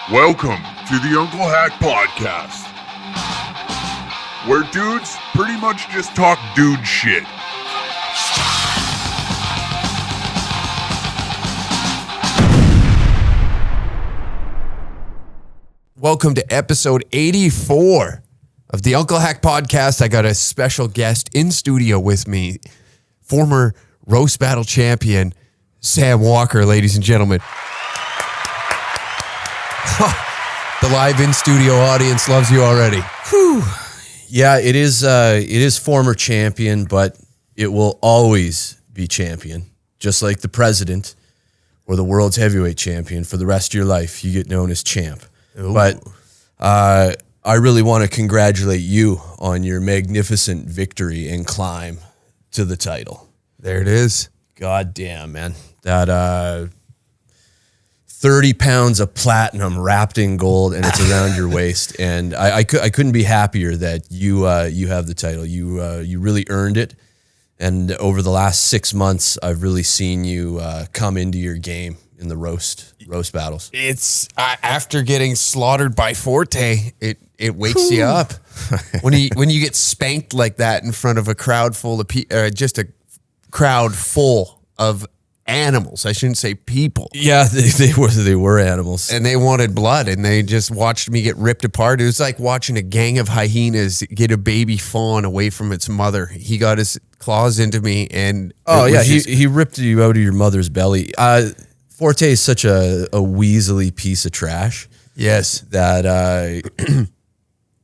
Welcome to the Uncle Hack Podcast, where dudes pretty much just talk dude shit. Welcome to episode 84 of the Uncle Hack Podcast. I got a special guest in studio with me, former roast battle champion, Sam Walker, ladies and gentlemen. The live in-studio audience loves you already. Whew. Yeah, it is former champion, but it will always be champion. Just like the president or the world's heavyweight champion, for the rest of your life, you get known as champ. Ooh. But I really want to congratulate you on your magnificent victory and climb to the title. There it is. God damn, man. That 30 pounds of platinum wrapped in gold, and it's around your waist. And I couldn't be happier that you have the title. You really earned it. And over the last 6 months, I've really seen you come into your game in the roast battles. It's after getting slaughtered by Forte, it wakes you up when you get spanked like that in front of a crowd full of just a crowd full of animals. I shouldn't say people. Yeah, they were animals, and they wanted blood, and they just watched me get ripped apart. It was like watching a gang of hyenas get a baby fawn away from its mother. He got his claws into me, and he ripped you out of your mother's belly. Forte is such a weaselly piece of trash. Yes, that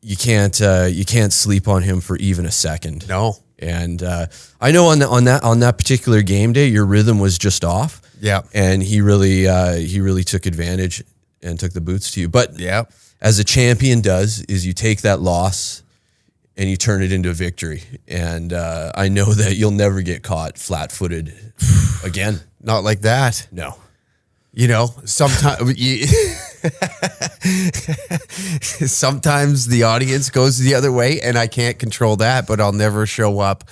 you can't sleep on him for even a second. No. And I know on that particular game day, your rhythm was just off. Yeah, and he really took advantage and took the boots to you. But yeah, as a champion does, is you take that loss and you turn it into a victory. And I know that you'll never get caught flat-footed again. Not like that. No. You know, sometimes the audience goes the other way, and I can't control that, but I'll never show up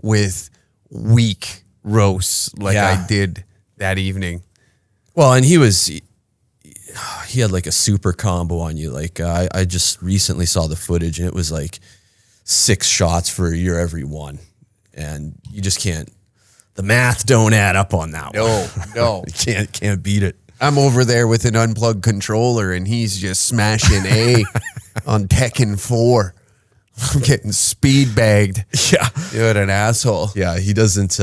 with weak roasts like I did that evening. Well, and he had like a super combo on you. Like I just recently saw the footage, and it was like 6 shots for your every one, and you just can't. The math don't add up on that one. No. You can't beat it. I'm over there with an unplugged controller, and he's just smashing A on Tekken 4. I'm getting speed bagged. Yeah. What an asshole. Yeah, he doesn't,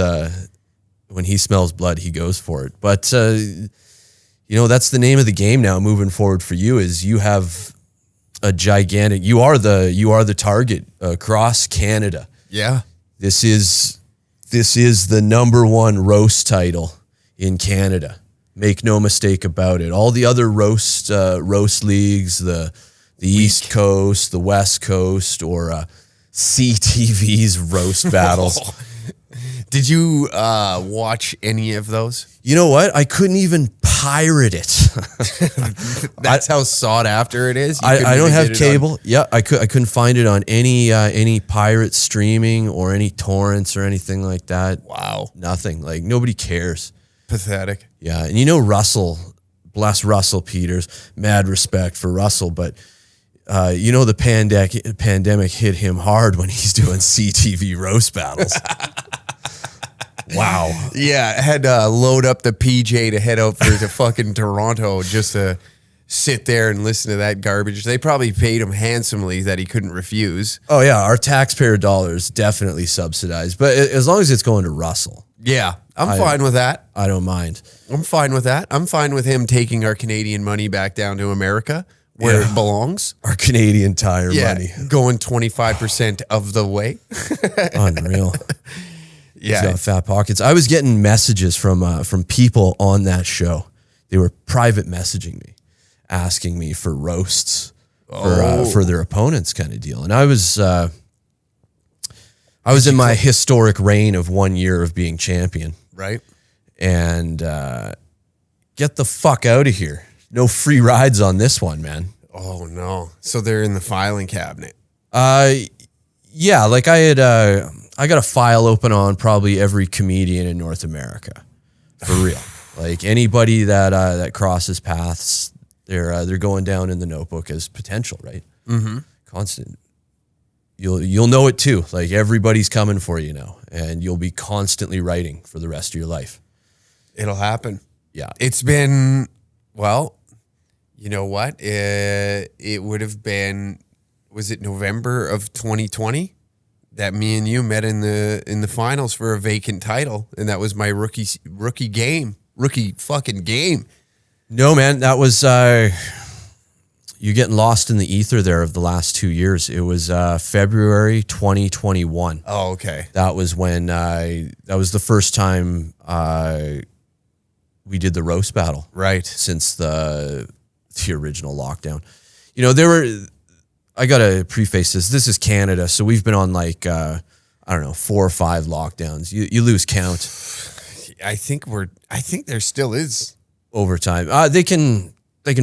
when he smells blood, he goes for it. But, that's the name of the game now moving forward for you, is you have a gigantic, you are the target across Canada. Yeah. This is the #1 roast title in Canada. Make no mistake about it. All the other roast leagues, the East Coast, the West Coast, or CTV's roast battles. Did you watch any of those? You know what? I couldn't even pirate it. That's how sought after it is. I don't have cable. Yeah, I couldn't find it on any pirate streaming or any torrents or anything like that. Wow, nothing. Like, nobody cares. Pathetic. Yeah, and Russell, bless Russell Peters, mad respect for Russell, but the pandemic hit him hard when he's doing CTV roast battles. Wow. Yeah, I had to load up the PJ to head out to fucking Toronto just to sit there and listen to that garbage. They probably paid him handsomely that he couldn't refuse. Oh, yeah, our taxpayer dollars definitely subsidized, but as long as it's going to Russell. Yeah, I'm fine with that. I don't mind. I'm fine with that. I'm fine with him taking our Canadian money back down to America where it belongs. Our Canadian Tire money. Going 25% of the way. Unreal. Yeah. He's got fat pockets. I was getting messages from people on that show. They were private messaging me, asking me for roasts for their opponents, kind of deal. And I was in my historic reign of 1 year of being champion. Right. And get the fuck out of here. No free rides on this one, man. Oh, no. So they're in the filing cabinet. Yeah, like I got a file open on probably every comedian in North America. For real. Like anybody that crosses paths, they're going down in the notebook as potential, right? Mm-hmm. Constant. You'll know it too. Like everybody's coming for you now, and you'll be constantly writing for the rest of your life. It'll happen. Yeah. It's been, well, you know what? It would have been, was it November of 2020 that me and you met in the finals for a vacant title, and that was my rookie fucking game. No, man, that was you getting lost in the ether there of the last 2 years. It was February 2021. Oh, okay. That was when that was the first time we did the roast battle, Right. since the original lockdown. You know, I gotta preface this. This is Canada, so we've been on like I don't know, 4 or 5 lockdowns. You lose count. I think there still is. Over time. They can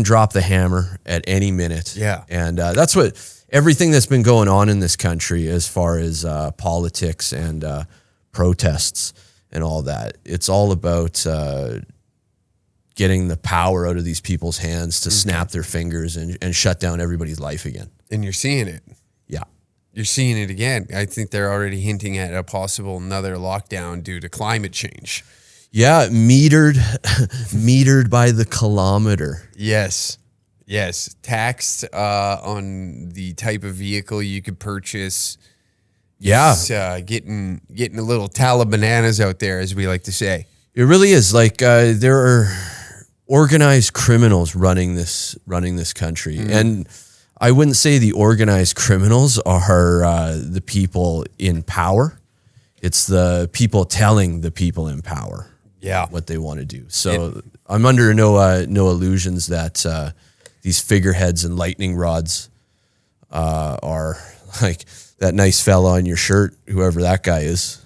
drop the hammer at any minute. Yeah. And that's what everything that's been going on in this country as far as politics and protests and all that. It's all about getting the power out of these people's hands to snap their fingers and shut down everybody's life again. And you're seeing it. Yeah. You're seeing it again. I think they're already hinting at a possible another lockdown due to climate change. Yeah, metered by the kilometer. Yes. Taxed on the type of vehicle you could purchase. Yeah. It's, getting a little Taliban bananas out there, as we like to say. It really is. Like there are organized criminals running this country, and I wouldn't say the organized criminals are the people in power. It's the people telling the people in power what they want to do. So I'm under no illusions that these figureheads and lightning rods are like that nice fella on your shirt, whoever that guy is.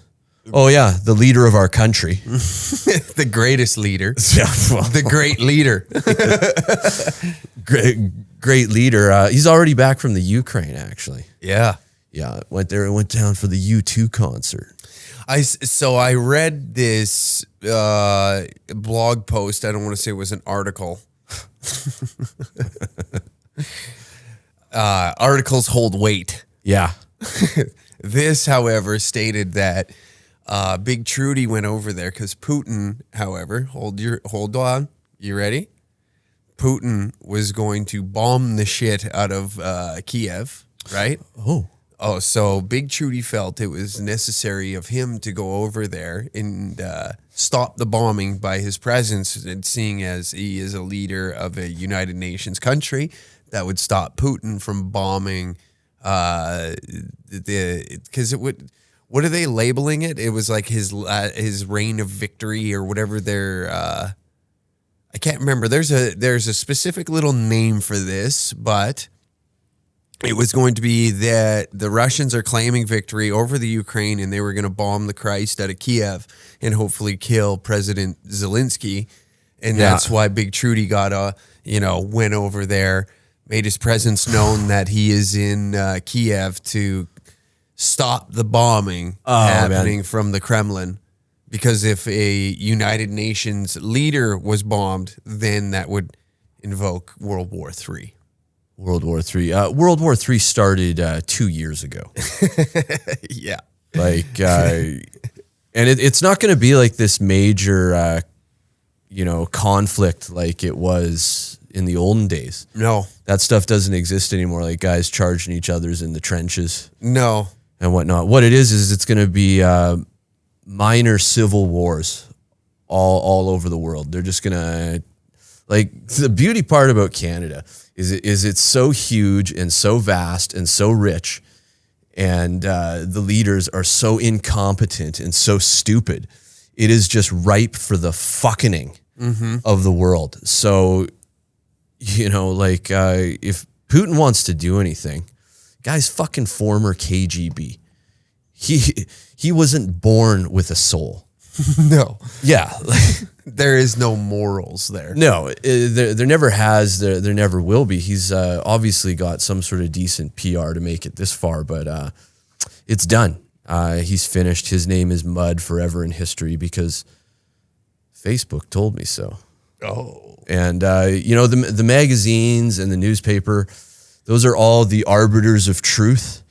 Oh yeah, the leader of our country. The greatest leader. Yeah, well, The great leader. great leader. He's already back from the Ukraine, actually. Yeah. Yeah, went down for the U2 concert. So I read this blog post. I don't want to say it was an article. Articles hold weight. Yeah. This, however, stated that Big Trudy went over there because Putin, however, hold on, you ready? Putin was going to bomb the shit out of Kiev, right? Oh, so Big Trudy felt it was necessary of him to go over there and stop the bombing by his presence, and seeing as he is a leader of a United Nations country, that would stop Putin from bombing because it would. What are they labeling it? It was like his reign of victory or whatever their. I can't remember. There's a specific little name for this, but it was going to be that the Russians are claiming victory over the Ukraine, and they were going to bomb the Christ out of Kiev and hopefully kill President Zelensky, and that's why Big Trudy went over there, made his presence known that he is in Kiev to stop the bombing happening from the Kremlin. Because if a United Nations leader was bombed, then that would invoke World War III. World War III. World War III started 2 years ago. Yeah. Like, and it's not going to be like this major, conflict like it was in the olden days. No. That stuff doesn't exist anymore. Like guys charging each other's in the trenches. No. And whatnot. What it is it's going to be minor civil wars all over the world. They're just going to, like, the beauty part about Canada is it's so huge and so vast and so rich, and the leaders are so incompetent and so stupid. It is just ripe for the fucking of the world. So, if Putin wants to do anything, guy's fucking former KGB. He wasn't born with a soul. No. Yeah. There is no morals there. No, there never has. There never will be. He's obviously got some sort of decent PR to make it this far, but it's done. He's finished. His name is mud forever in history because Facebook told me so. Oh. And, the magazines and the newspaper, those are all the arbiters of truth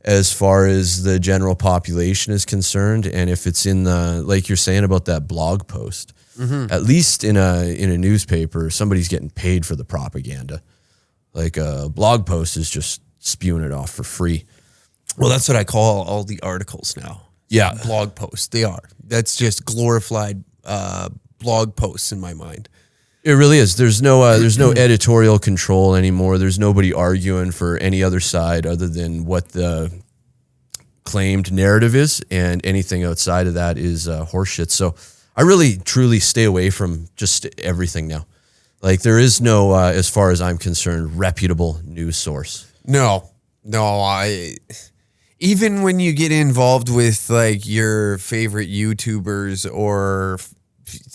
as far as the general population is concerned. And if it's in like you're saying about that blog post, at least in a newspaper, somebody's getting paid for the propaganda. Like a blog post is just spewing it off for free. Well, that's what I call all the articles now. Yeah. Blog posts. They are. That's just glorified blog posts in my mind. It really is. There's no editorial control anymore. There's nobody arguing for any other side other than what the claimed narrative is, and anything outside of that is horseshit. So I really, truly stay away from just everything now. Like there is no, as far as I'm concerned, reputable news source. No, even when you get involved with like your favorite YouTubers or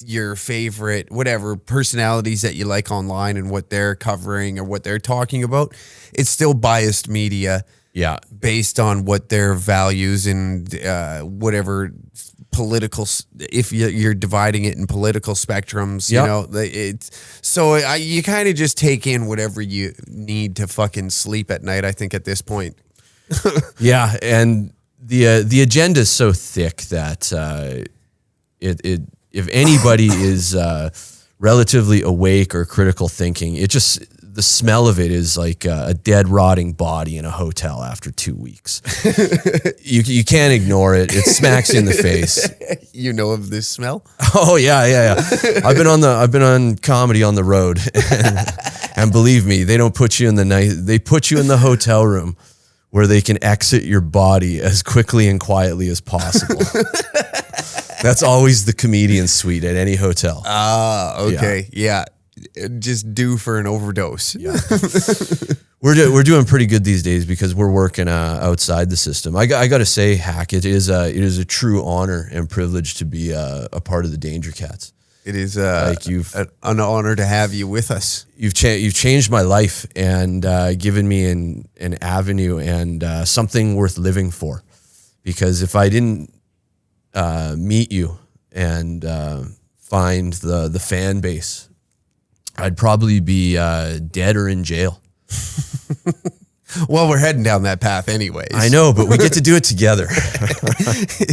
your favorite whatever personalities that you like online and what they're covering or what they're talking about, it's still biased media. Yeah, based on what their values and whatever political, if you're dividing it in political spectrums, Yep. you know, it's so you kind of just take in whatever you need to fucking sleep at night. I think at this point. yeah, and the agenda is so thick that if anybody is relatively awake or critical thinking, the smell of it is like a dead, rotting body in a hotel after 2 weeks. You can't ignore it. It smacks you in the face. You know of this smell? Oh yeah. I've been on comedy on the road, and believe me, they don't put you in they put you in the hotel room where they can exit your body as quickly and quietly as possible. That's always the comedian suite at any hotel. Okay. Yeah. Just due for an overdose. Yeah. We're doing pretty good these days because we're working outside the system. I got to say, Hack, it is a true honor and privilege to be a part of the Danger Cats. It is an honor to have you with us. You've changed my life and given me an avenue and something worth living for. Because if I didn't meet you and find the fan base, I'd probably be dead or in jail. Well, we're heading down that path anyways. I know, but we get to do it together.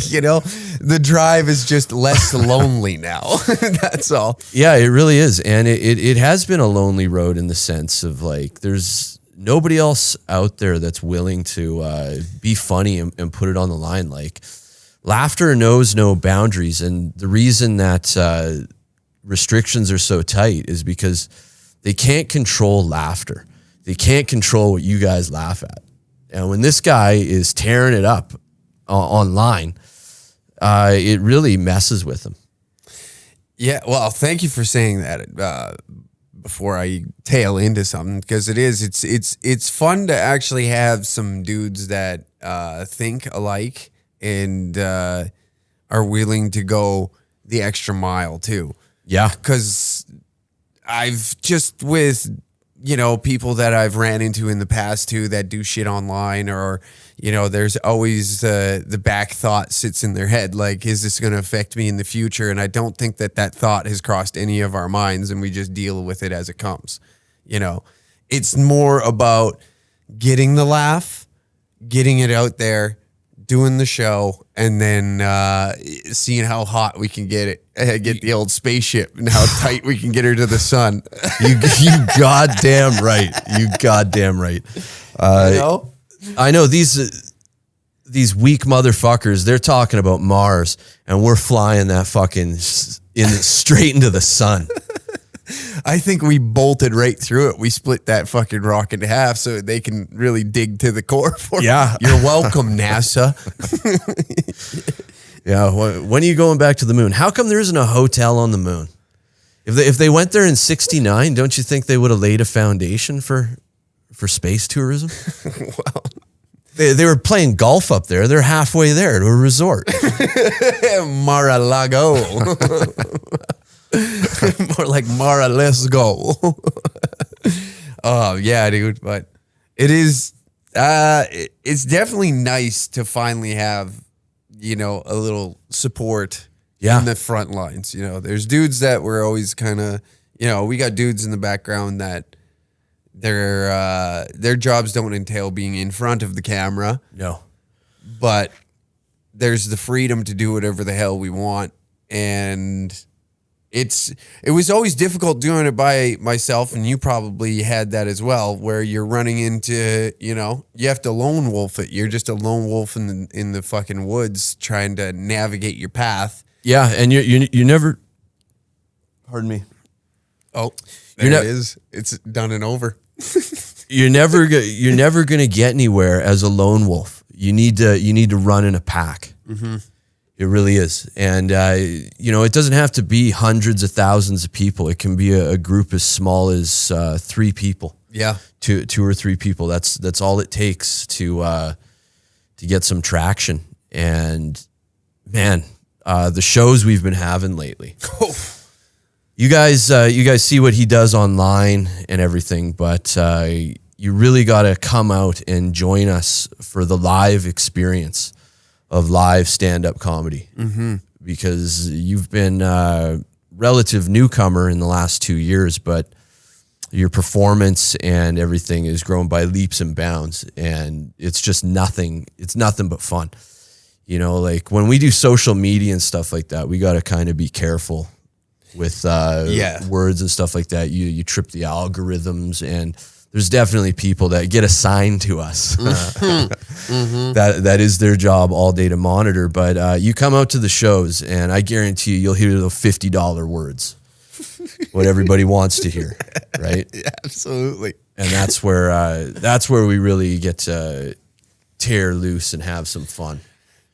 You know, the drive is just less lonely now. That's all. Yeah, it really is. And it has been a lonely road in the sense of like, there's nobody else out there that's willing to be funny and put it on the line. Like laughter knows no boundaries. And the reason that restrictions are so tight is because they can't control laughter. They can't control what you guys laugh at. And when this guy is tearing it up online, it really messes with him. Yeah, well, thank you for saying that before I tail into something, because it's fun to actually have some dudes that think alike and are willing to go the extra mile too. Yeah. Because I've just with, you know, people that I've ran into in the past too that do shit online, or, you know, there's always the back thought sits in their head. Like, is this going to affect me in the future? And I don't think that thought has crossed any of our minds, and we just deal with it as it comes. You know, it's more about getting the laugh, getting it out there, doing the show, and then seeing how hot we can get the old spaceship and how tight we can get her to the sun. You goddamn right. You goddamn right. You know? I know these weak motherfuckers, they're talking about Mars and we're flying that fucking straight into the sun. I think we bolted right through it. We split that fucking rock in half so they can really dig to the core for it. Yeah. You're welcome, NASA. Yeah. When are you going back to the moon? How come there isn't a hotel on the moon? If they went there in 1969, don't you think they would have laid a foundation for space tourism? Well, they were playing golf up there. They're halfway there to a resort. Mar-a-Lago. More like Mara, let's go. Oh yeah, dude. But it is, it's definitely nice to finally have, you know, a little support in the front lines. There's dudes that were always kind of, we got dudes in the background that their jobs don't entail being in front of the camera. No. But there's the freedom to do whatever the hell we want. And it was always difficult doing it by myself, and you probably had that as well, where you're running into, you have to lone wolf it. You're just a lone wolf in the fucking woods trying to navigate your path. Yeah, and you never. Pardon me. Oh, there it is. It's done and over. You're never gonna get anywhere as a lone wolf. You need to run in a pack. Mm-hmm. It really is. And, it doesn't have to be hundreds of thousands of people. It can be a group as small as 3 people. Yeah. Two or 3 people. That's all it takes to get some traction. And man, the shows we've been having lately. Oh. You guys see what he does online and everything, but you really got to come out and join us for the live experience of live stand-up comedy, because you've been a relative newcomer in the last 2 years, but your performance and everything has grown by leaps and bounds, and it's just nothing. It's nothing but fun. Like when we do social media and stuff like that, we got to kind of be careful with words and stuff like that. You trip the algorithms, and there's definitely people that get assigned to us. That is their job all day to monitor. But you come out to the shows, and I guarantee you'll hear the $50 words, what everybody wants to hear, right? Yeah, absolutely. And that's where we really get to tear loose and have some fun.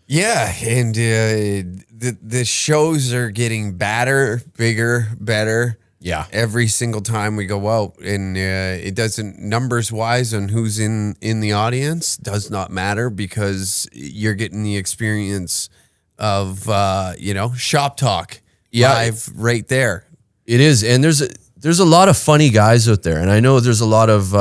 Yeah, and the shows are getting badder, bigger, better. Yeah. Every single time we go out, and it doesn't, numbers wise on who's in the audience does not matter, because you're getting the experience of, shop talk live right there. It is. And there's a lot of funny guys out there. And I know there's a lot of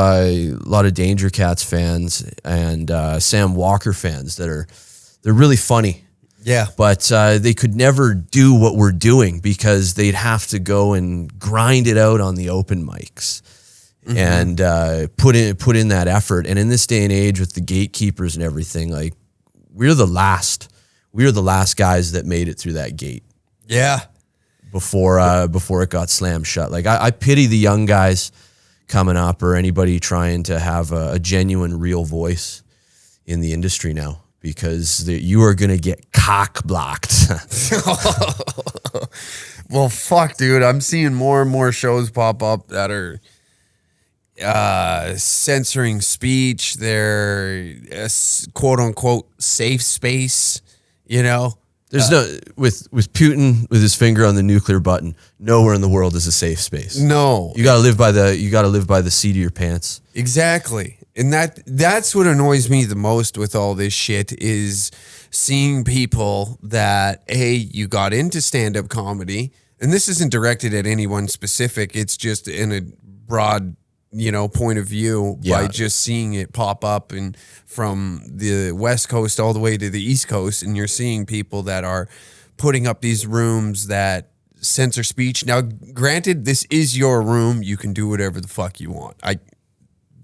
Danger Cats fans and Sam Walker fans they're really funny. Yeah. But they could never do what we're doing, because they'd have to go and grind it out on the open mics and put in that effort. And in this day and age with the gatekeepers and everything, like we're the last guys that made it through that gate. Yeah. Before it got slammed shut. Like I pity the young guys coming up, or anybody trying to have a genuine, real voice in the industry now, because you are going to get cock blocked. Well, fuck, dude. I'm seeing more and more shows pop up that are censoring speech. They're quote unquote safe space, There's with Putin with his finger on the nuclear button, nowhere in the world is a safe space. No. You got to live by the seat of your pants. Exactly. And that's what annoys me the most with all this shit, is seeing people that, hey, you got into stand-up comedy, and this isn't directed at anyone specific. It's just in a broad, point of view by just seeing it pop up, and from the West Coast all the way to the East Coast, and you're seeing people that are putting up these rooms that censor speech. Now, granted, this is your room. You can do whatever the fuck you want.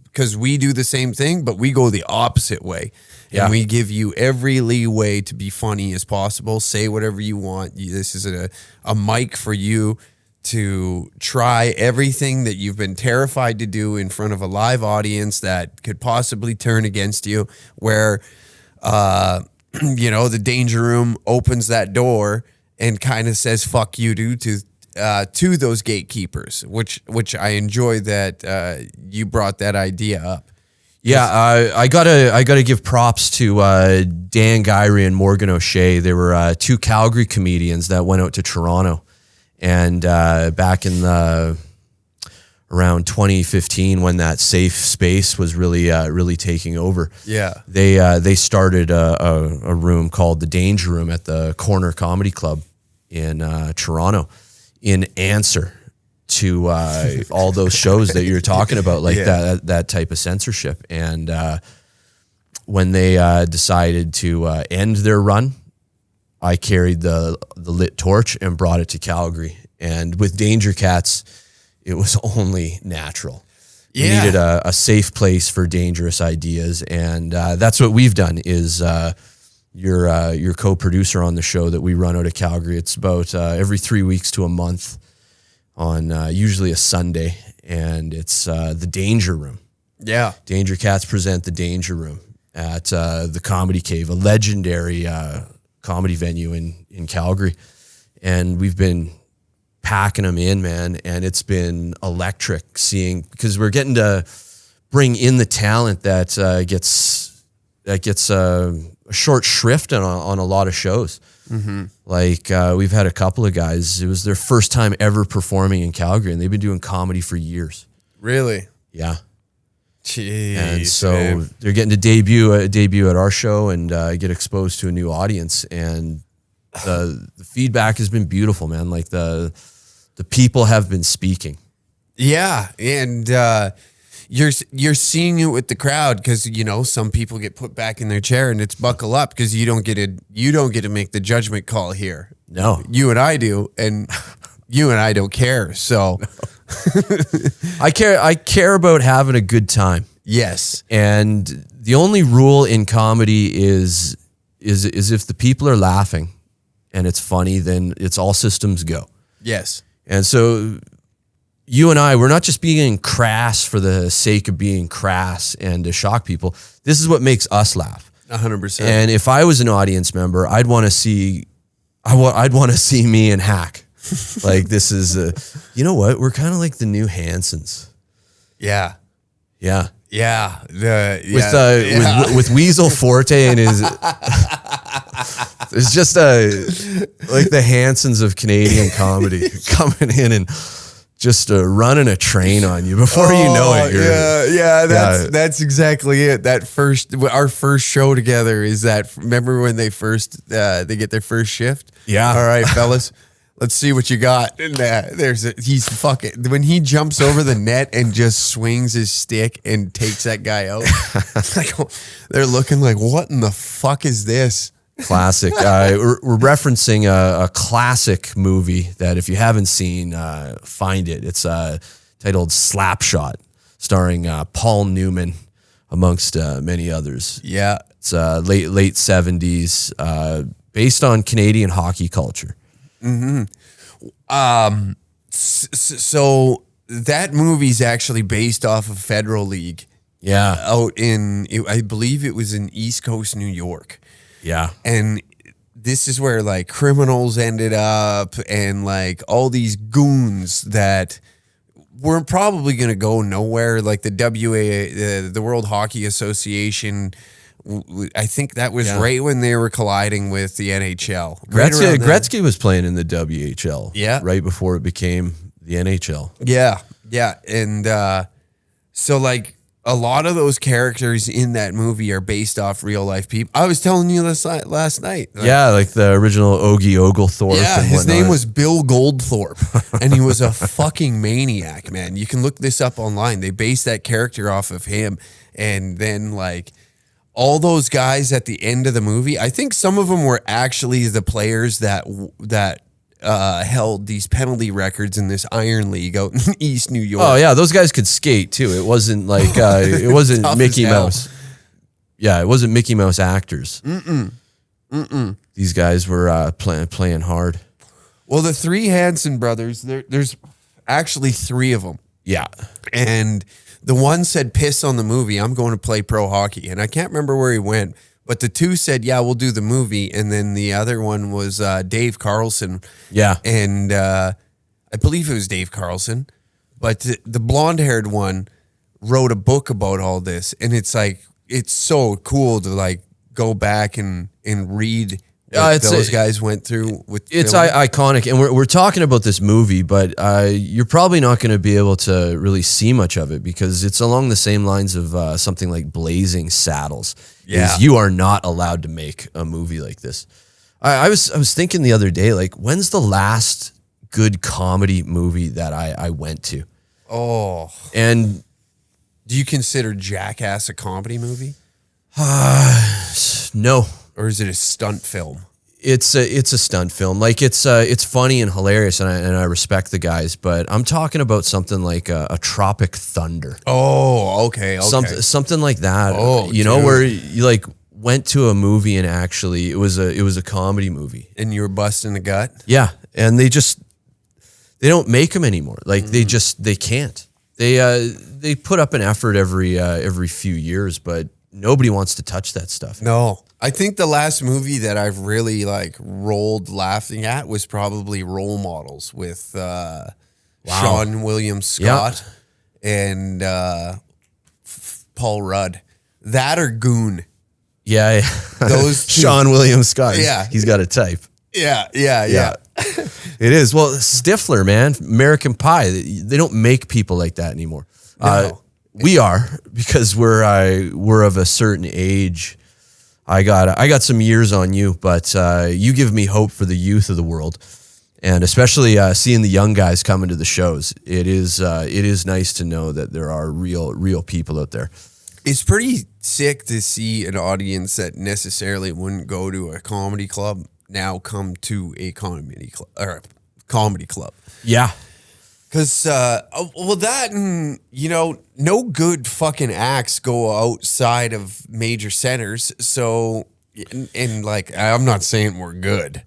Because we do the same thing, but we go the opposite way. And we give you every leeway to be funny as possible. Say whatever you want. This is a mic for you to try everything that you've been terrified to do in front of a live audience that could possibly turn against you, where, the Danger Room opens that door and kind of says, fuck you, dude, to those gatekeepers, which I enjoy that you brought that idea up. Yeah, I gotta give props to Dan Gyrie and Morgan O'Shea. They were 2 Calgary comedians that went out to Toronto, and back in around 2015, when that safe space was really taking over. Yeah, they started a room called the Danger Room at the Corner Comedy Club in Toronto, in answer to all those shows that you're talking about, like that type of censorship. And when they decided to end their run, I carried the lit torch and brought it to Calgary. And with Danger Cats, it was only natural. We needed a safe place for dangerous ideas, and that's what we've done. Is your co-producer on the show that we run out of Calgary? It's about every 3 weeks to a month on usually a Sunday, and it's the Danger Room. Yeah, Danger Cats present the Danger Room at the Comedy Cave, a legendary comedy venue in Calgary, and we've been packing them in, man, and it's been electric seeing, because we're getting to bring in the talent that gets a short shrift on a lot of shows. Mm-hmm. Like we've had a couple of guys, it was their first time ever performing in Calgary, and they've been doing comedy for years. Really? Yeah. Jeez, and so man. They're getting to debut at our show and get exposed to a new audience, and the feedback has been beautiful, man. Like the people have been speaking. Yeah. And you're seeing it with the crowd, because some people get put back in their chair and it's buckle up, because you don't get to make the judgment call here. No, you and I do, and you and I don't care. So I care about having a good time. Yes, and the only rule in comedy is if the people are laughing and it's funny, then it's all systems go. Yes. And so you and I, we're not just being crass for the sake of being crass and to shock people. This is what makes us laugh. 100%. And if I was an audience member, I'd want to see me and Hack. Like, this is you know what? We're kind of like the new Hansons. Yeah. Yeah. Yeah. With Weasel Forte and his it's just like the Hansons of Canadian comedy coming in and just running a train on you before you know it. That's exactly it. Our first show together is that. Remember when they get their first shift? Yeah. All right, fellas. Let's see what you got. And he's fucking, when he jumps over the net and just swings his stick and takes that guy out. Like, they're looking like, what in the fuck is this? Classic. We're referencing a classic movie that if you haven't seen, find it. It's titled Slapshot, starring Paul Newman, amongst many others. Yeah. It's late 70s, based on Canadian hockey culture. Mm-hmm. So that movie's actually based off of Federal League. Yeah. Out I believe it was in East Coast, New York. Yeah. And this is where like criminals ended up, and like all these goons that were probably going to go nowhere. Like the World Hockey Association, I think that was right when they were colliding with the NHL. Gretzky was playing in the WHL. Yeah. Right before it became the NHL. Yeah. Yeah. And so like a lot of those characters in that movie are based off real life people. I was telling you this last night. Like the original Ogie Oglethorpe. Yeah, and his whatnot. name was Bill Goldthorpe, and he was a fucking maniac, man. You can look this up online. They based that character off of him, and then like all those guys at the end of the movie, I think some of them were actually the players that held these penalty records in this Iron League out in East New York. Oh yeah, those guys could skate too. It wasn't like it wasn't Mickey Mouse. Yeah, it wasn't Mickey Mouse actors. These guys were playing hard. Well, the three Hanson brothers, there's actually three of them. Yeah, and the one said, "Piss on the movie. I'm going to play pro hockey," and I can't remember where he went. But the two said, "Yeah, we'll do the movie." And then the other one was Dave Carlson. Yeah. And I believe it was Dave Carlson. But the blonde-haired one wrote a book about all this. And it's like, it's so cool to like go back and read what those guys went through with it's film. iconic. And we're talking about this movie, but you're probably not going to be able to really see much of it because it's along the same lines of something like Blazing Saddles. Yeah. You are not allowed to make a movie like this. I was thinking the other day, like, when's the last good comedy movie that I went to? Oh. And do you consider Jackass a comedy movie? No. Or is it a stunt film? It's a stunt film. Like it's funny and hilarious, and I respect the guys. But I'm talking about something like a Tropic Thunder. Oh, okay. Something like that. Oh, you know, dude. where you like went to a movie and actually it was a comedy movie. And you were busting the gut? Yeah, and they don't make them anymore. Like they can't. They put up an effort every few years, but nobody wants to touch that stuff. No. I think the last movie that I've really like rolled laughing at was probably Role Models with Sean William Scott and Paul Rudd. That or Goon. Yeah, Those two. Sean William Scott. Yeah. He's got a type. Yeah. It is. Well, Stifler, man, American Pie. They don't make people like that anymore. No. We are, because we're of a certain age. I got some years on you, but you give me hope for the youth of the world, and especially seeing the young guys coming to the shows. It is nice to know that there are real people out there. It's pretty sick to see an audience that necessarily wouldn't go to a comedy club now come to a comedy club or a comedy club. Yeah. Because, that and, no good fucking acts go outside of major centers. So, and like, I'm not saying we're good.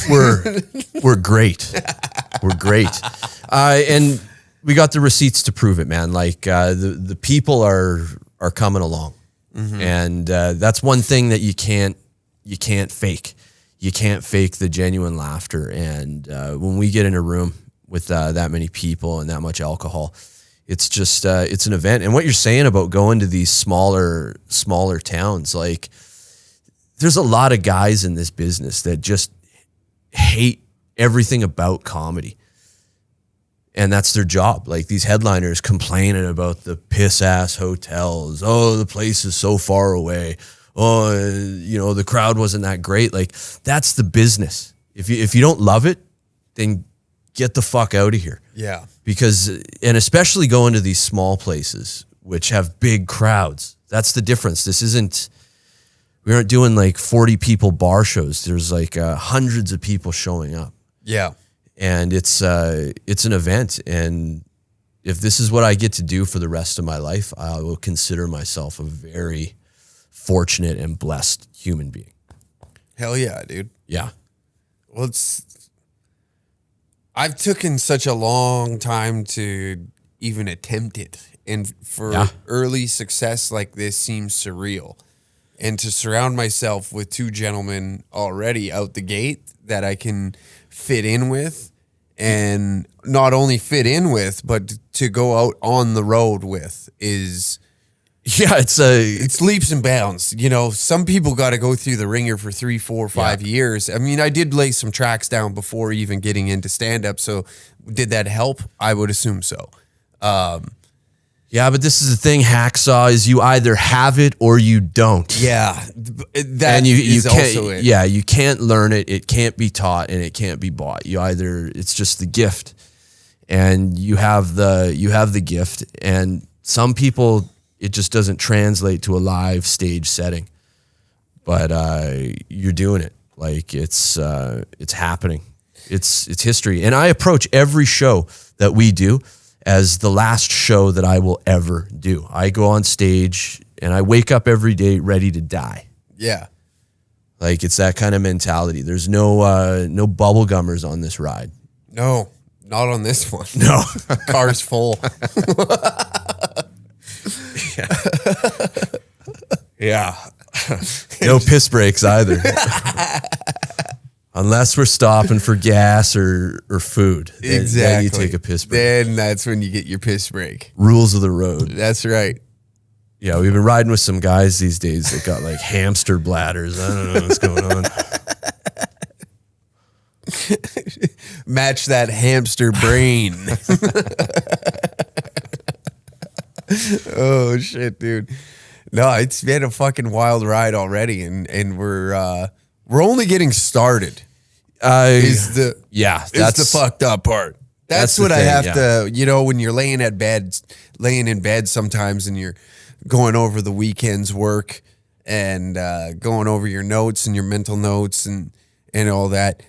We're great. We're great. And we got the receipts to prove it, man. Like, the people are coming along. Mm-hmm. And that's one thing that you can't fake. You can't fake the genuine laughter. And when we get in a room with that many people and that much alcohol, it's just it's an event. And what you're saying about going to these smaller towns, like there's a lot of guys in this business that just hate everything about comedy. And that's their job. Like these headliners complaining about the piss ass hotels. Oh, the place is so far away. Oh, the crowd wasn't that great. Like that's the business. If you don't love it, then get the fuck out of here. Yeah. Because, and especially going to these small places, which have big crowds. That's the difference. We aren't doing like 40 people bar shows. There's like hundreds of people showing up. Yeah. And it's an event. And if this is what I get to do for the rest of my life, I will consider myself a very fortunate and blessed human being. Hell yeah, dude. Yeah. Well, I've taken such a long time to even attempt it. And for early success like this seems surreal. And to surround myself with two gentlemen already out the gate that I can fit in with, and not only fit in with, but to go out on the road with is... Yeah, it's leaps and bounds. Some people got to go through the ringer for 3, 4, 5 years. I mean, I did lay some tracks down before even getting into stand-up. So did that help? I would assume so. Yeah, but this is the thing, Hacksaw, is you either have it or you don't. Yeah, and you can't, also it. Yeah, you can't learn it. It can't be taught, and it can't be bought. It's just the gift, and you have the gift. And some people, it just doesn't translate to a live stage setting. But you're doing it. Like it's happening. It's history. And I approach every show that we do as the last show that I will ever do. I go on stage and I wake up every day ready to die. Yeah. Like it's that kind of mentality. There's no bubble gummers on this ride. No, not on this one. No. Car's full. Yeah. No piss breaks either. Unless we're stopping for gas or food. Exactly. Then you take a piss break. Then that's when you get your piss break. Rules of the road. That's right. Yeah, we've been riding with some guys these days that got like hamster bladders. I don't know what's going on. Match that hamster brain. Oh shit, dude. No, it's been a fucking wild ride already, and we're only getting started. That's the fucked up part. That's what I have to, when you're laying in bed sometimes, and you're going over the weekend's work and going over your notes and your mental notes, and and all that.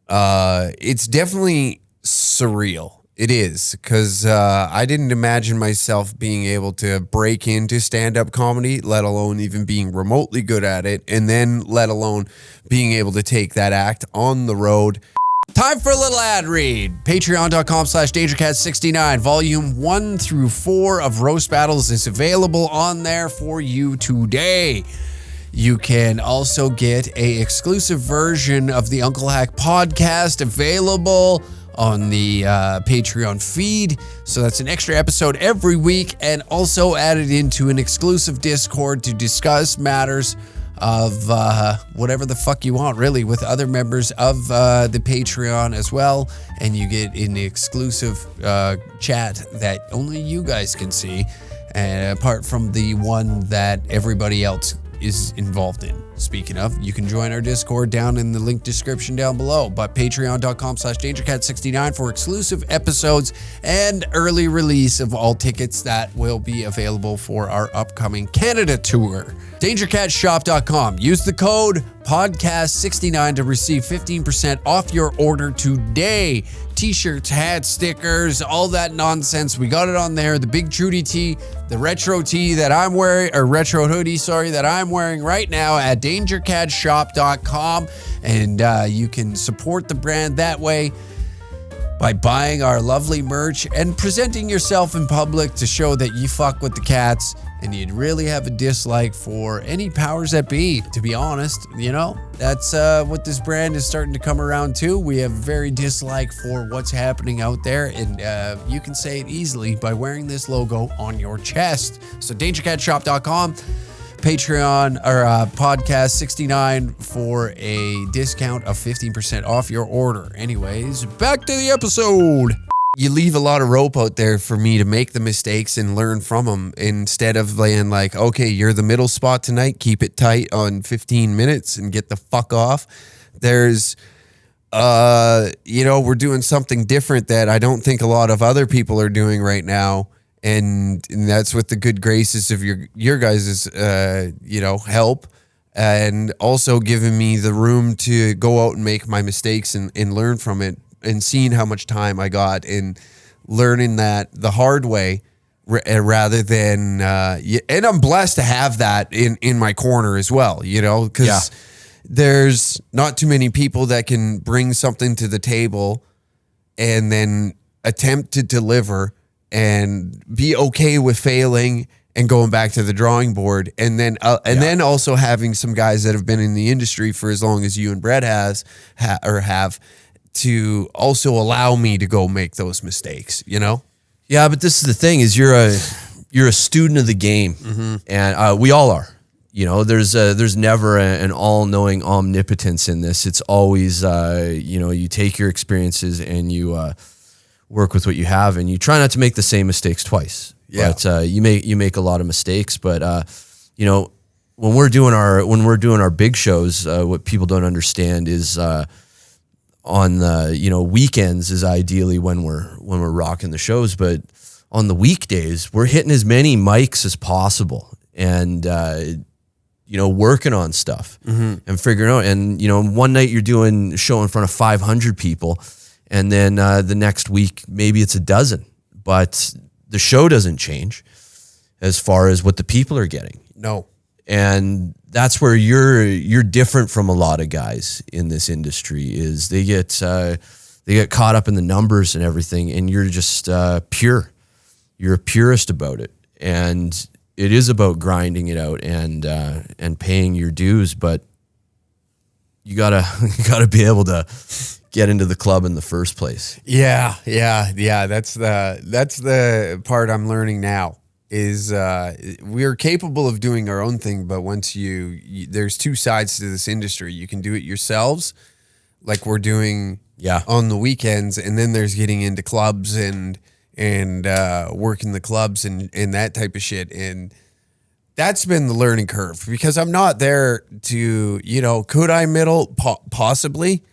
It's definitely surreal. It is, because I didn't imagine myself being able to break into stand-up comedy, let alone even being remotely good at it, and then let alone being able to take that act on the road. Time for a little ad read. Patreon.com/DangerCat69. Volume 1 through 4 of Roast Battles is available on there for you today. You can also get a exclusive version of the Uncle Hack podcast available on the Patreon feed. So that's an extra episode every week, and also added into an exclusive Discord to discuss matters of whatever the fuck you want, really, with other members of the Patreon as well. And you get an exclusive chat that only you guys can see, apart from the one that everybody else is involved in. Speaking of, you can join our Discord down in the link description down below, but patreon.com/DangerCat69 for exclusive episodes and early release of all tickets that will be available for our upcoming Canada tour. DangerCatShop.com. Use the code podcast69 to receive 15% off your order today. T-shirts, hats, stickers, all that nonsense. We got it on there. The Big Trudy tee, the retro tee that I'm wearing, or retro hoodie, sorry, that I'm wearing right now at DangerCatShop.com. And you can support the brand that way by buying our lovely merch and presenting yourself in public to show that you fuck with the cats and you'd really have a dislike for any powers that be, to be honest. You know, that's what this brand is starting to come around to. We have very dislike for what's happening out there, and you can say it easily by wearing this logo on your chest. So DangerCatShop.com, Patreon, or podcast 69 for a discount of 15% off your order. Anyways, back to the episode. You leave a lot of rope out there for me to make the mistakes and learn from them, instead of being like, okay, you're the middle spot tonight, keep it tight on 15 minutes and get the fuck off. There's, we're doing something different that I don't think a lot of other people are doing right now. And that's with the good graces of your guys' help, and also giving me the room to go out and make my mistakes and learn from it, and seeing how much time I got and learning that the hard way rather than, and I'm blessed to have that in my corner as well, because there's not too many people that can bring something to the table and then attempt to deliver and be okay with failing and going back to the drawing board. And then also having some guys that have been in the industry for as long as you and Brett have to also allow me to go make those mistakes, Yeah, but this is the thing: is you're a student of the game, and we all are. There's never an all-knowing omnipotence in this. It's always you take your experiences and you work with what you have, and you try not to make the same mistakes twice. Yeah. But you make a lot of mistakes. But when we're doing our big shows, what people don't understand is on the weekends is ideally when we're rocking the shows, but on the weekdays we're hitting as many mics as possible and working on stuff and figuring out. And one night you're doing a show in front of 500 people, and then the next week maybe it's a dozen, but the show doesn't change as far as what the people are getting. No. And that's where you're different from a lot of guys in this industry. Is they get caught up in the numbers and everything, and you're just pure. You're a purist about it, and it is about grinding it out and paying your dues. But you gotta be able to get into the club in the first place. Yeah. That's the part I'm learning now. Is we're capable of doing our own thing, but once there's two sides to this industry. You can do it yourselves, like we're doing on the weekends, and then there's getting into clubs and working the clubs and that type of shit. And that's been the learning curve, because I'm not there to, could I middle? Possibly.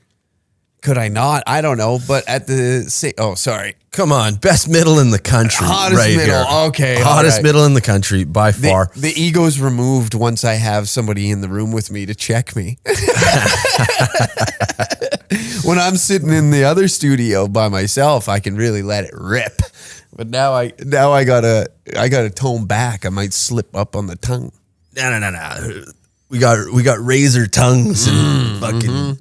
Could I not? I don't know. But at the same, sorry. Come on, best middle in the country. Hottest right middle. Here. Okay. Hottest middle in the country by far. The ego's removed once I have somebody in the room with me to check me. When I'm sitting in the other studio by myself, I can really let it rip. But now I gotta tone back. I might slip up on the tongue. No. We got razor tongues and fucking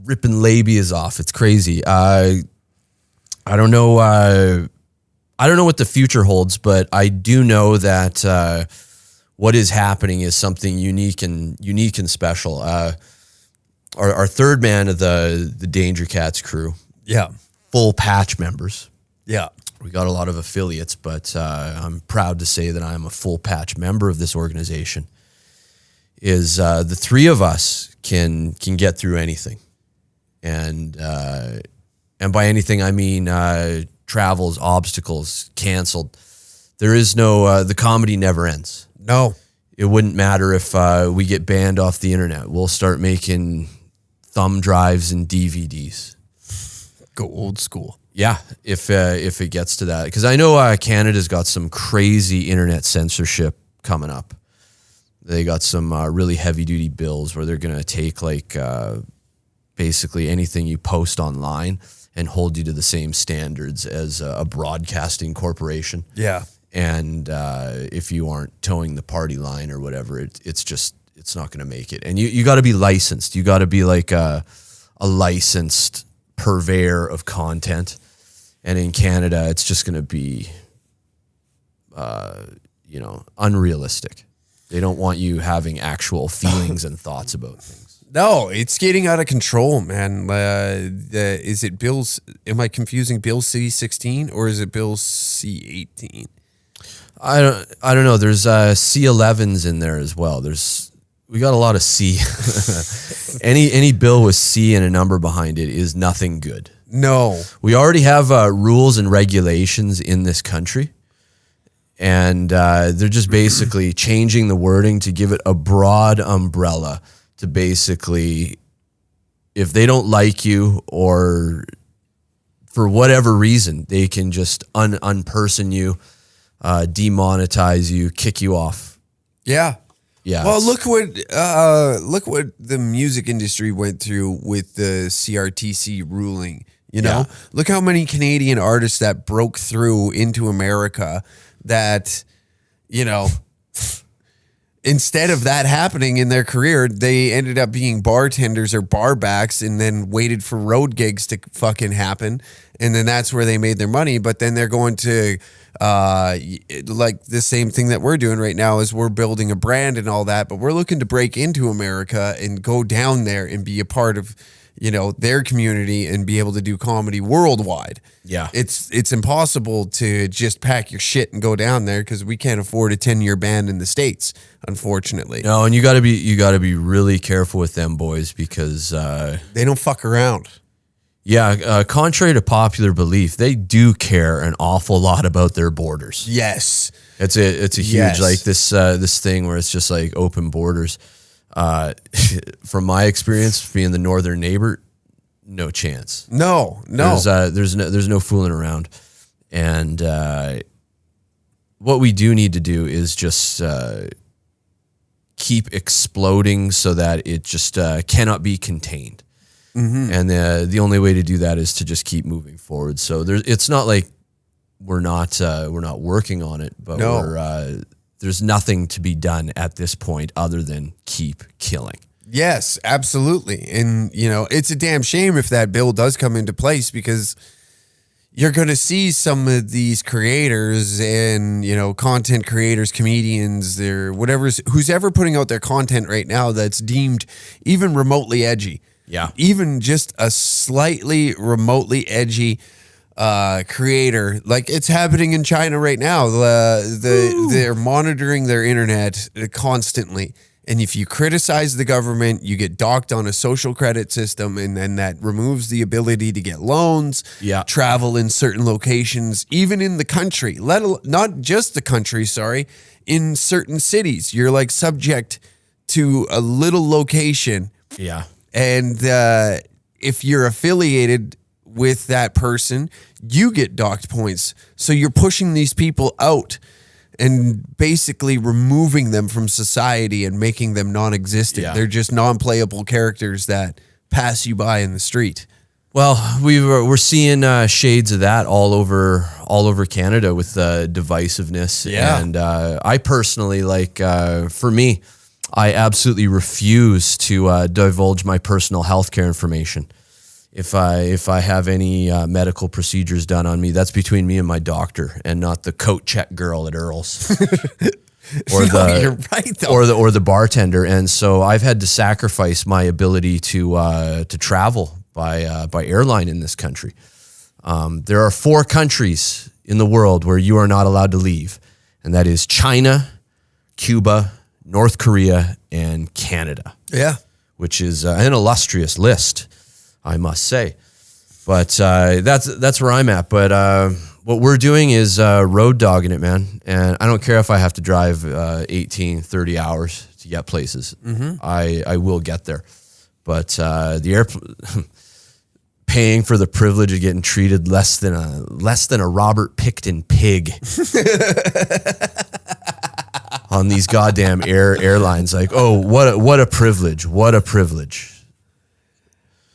ripping labias off. It's crazy. I don't know. I don't know what the future holds, but I do know that what is happening is something unique and special. Our third man of the Danger Cats crew, full patch members. Yeah, we got a lot of affiliates, but I'm proud to say that I'm a full patch member of this organization. Is the three of us can get through anything, and by anything I mean travels, obstacles, canceled. There is no the comedy never ends. No, it wouldn't matter if we get banned off the internet. We'll start making thumb drives and DVDs. Go old school. Yeah, if it gets to that, because I know Canada's got some crazy internet censorship coming up. They got some really heavy duty bills where they're going to take like basically anything you post online and hold you to the same standards as a broadcasting corporation. Yeah. And if you aren't towing the party line or whatever, it's not going to make it. And you got to be licensed. You got to be like a licensed purveyor of content. And in Canada, it's just going to be, unrealistic. They don't want you having actual feelings and thoughts about things. No, it's getting out of control, man. Is it Bill's? Am I confusing Bill C-16 or is it Bill C-18? I don't know. There's C-11s in there as well. We got a lot of C. Any bill with C and a number behind it is nothing good. No, we already have rules and regulations in this country. And they're just basically changing the wording to give it a broad umbrella to basically, if they don't like you or for whatever reason, they can just unperson you, demonetize you, kick you off. Yeah. Yeah. Well, look what the music industry went through with the CRTC ruling. You know, Look how many Canadian artists that broke through into America that, instead of that happening in their career, they ended up being bartenders or barbacks and then waited for road gigs to fucking happen. And then that's where they made their money. But then they're going to, like the same thing that we're doing right now is we're building a brand and all that, but we're looking to break into America and go down there and be a part of, their community and be able to do comedy worldwide. Yeah. It's impossible to just pack your shit and go down there because we can't afford a 10-year ban in the States, unfortunately. No, and you gotta be really careful with them boys because they don't fuck around. Yeah, contrary to popular belief, they do care an awful lot about their borders. Yes. It's a huge like this thing where it's just like open borders. From my experience being the northern neighbor, no chance. No. There's no fooling around. And what we do need to do is just keep exploding so that it just cannot be contained. Mm-hmm. And the only way to do that is to just keep moving forward. So it's not like we're not working on it, but there's nothing to be done at this point other than keep killing. Yes, absolutely. And, it's a damn shame if that bill does come into place because you're going to see some of these creators and, content creators, comedians, who's ever putting out their content right now that's deemed even remotely edgy. Yeah. Even just a slightly remotely edgy creator, like it's happening in China right now. They're monitoring their internet constantly, and if you criticize the government, you get docked on a social credit system, and then that removes the ability to get loans, travel in certain locations, even in the country. Not just the country, in certain cities, you're like subject to a little location. Yeah. And if you're affiliated with that person, you get docked points. So you're pushing these people out and basically removing them from society and making them non-existent. Yeah. They're just non-playable characters that pass you by in the street. Well, we're seeing shades of that all over Canada with divisiveness. Yeah. And I personally, for me, I absolutely refuse to divulge my personal healthcare information. If I have any medical procedures done on me, that's between me and my doctor, and not the coat check girl at Earl's, or You're right, though. or the bartender. And so I've had to sacrifice my ability to travel by airline in this country. There are 4 countries in the world where you are not allowed to leave, and that is China, Cuba, North Korea, and Canada. Yeah. Which is an illustrious list, I must say. But that's where I'm at. But what we're doing is road dogging it, man. And I don't care if I have to drive 18, 30 hours to get places. Mm-hmm. I will get there. But the paying for the privilege of getting treated less than a Robert Picton pig on these goddamn airlines. Like, oh, what a privilege. What a privilege.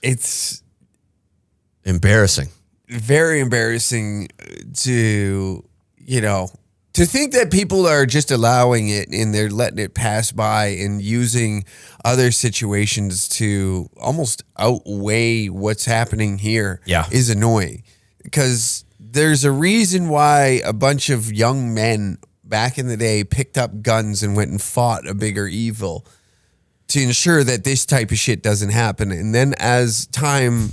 It's embarrassing. Very embarrassing to think that people are just allowing it and they're letting it pass by and using other situations to almost outweigh what's happening here. Yeah. Is annoying, because there's a reason why a bunch of young men back in the day picked up guns and went and fought a bigger evil to ensure that this type of shit doesn't happen. And then as time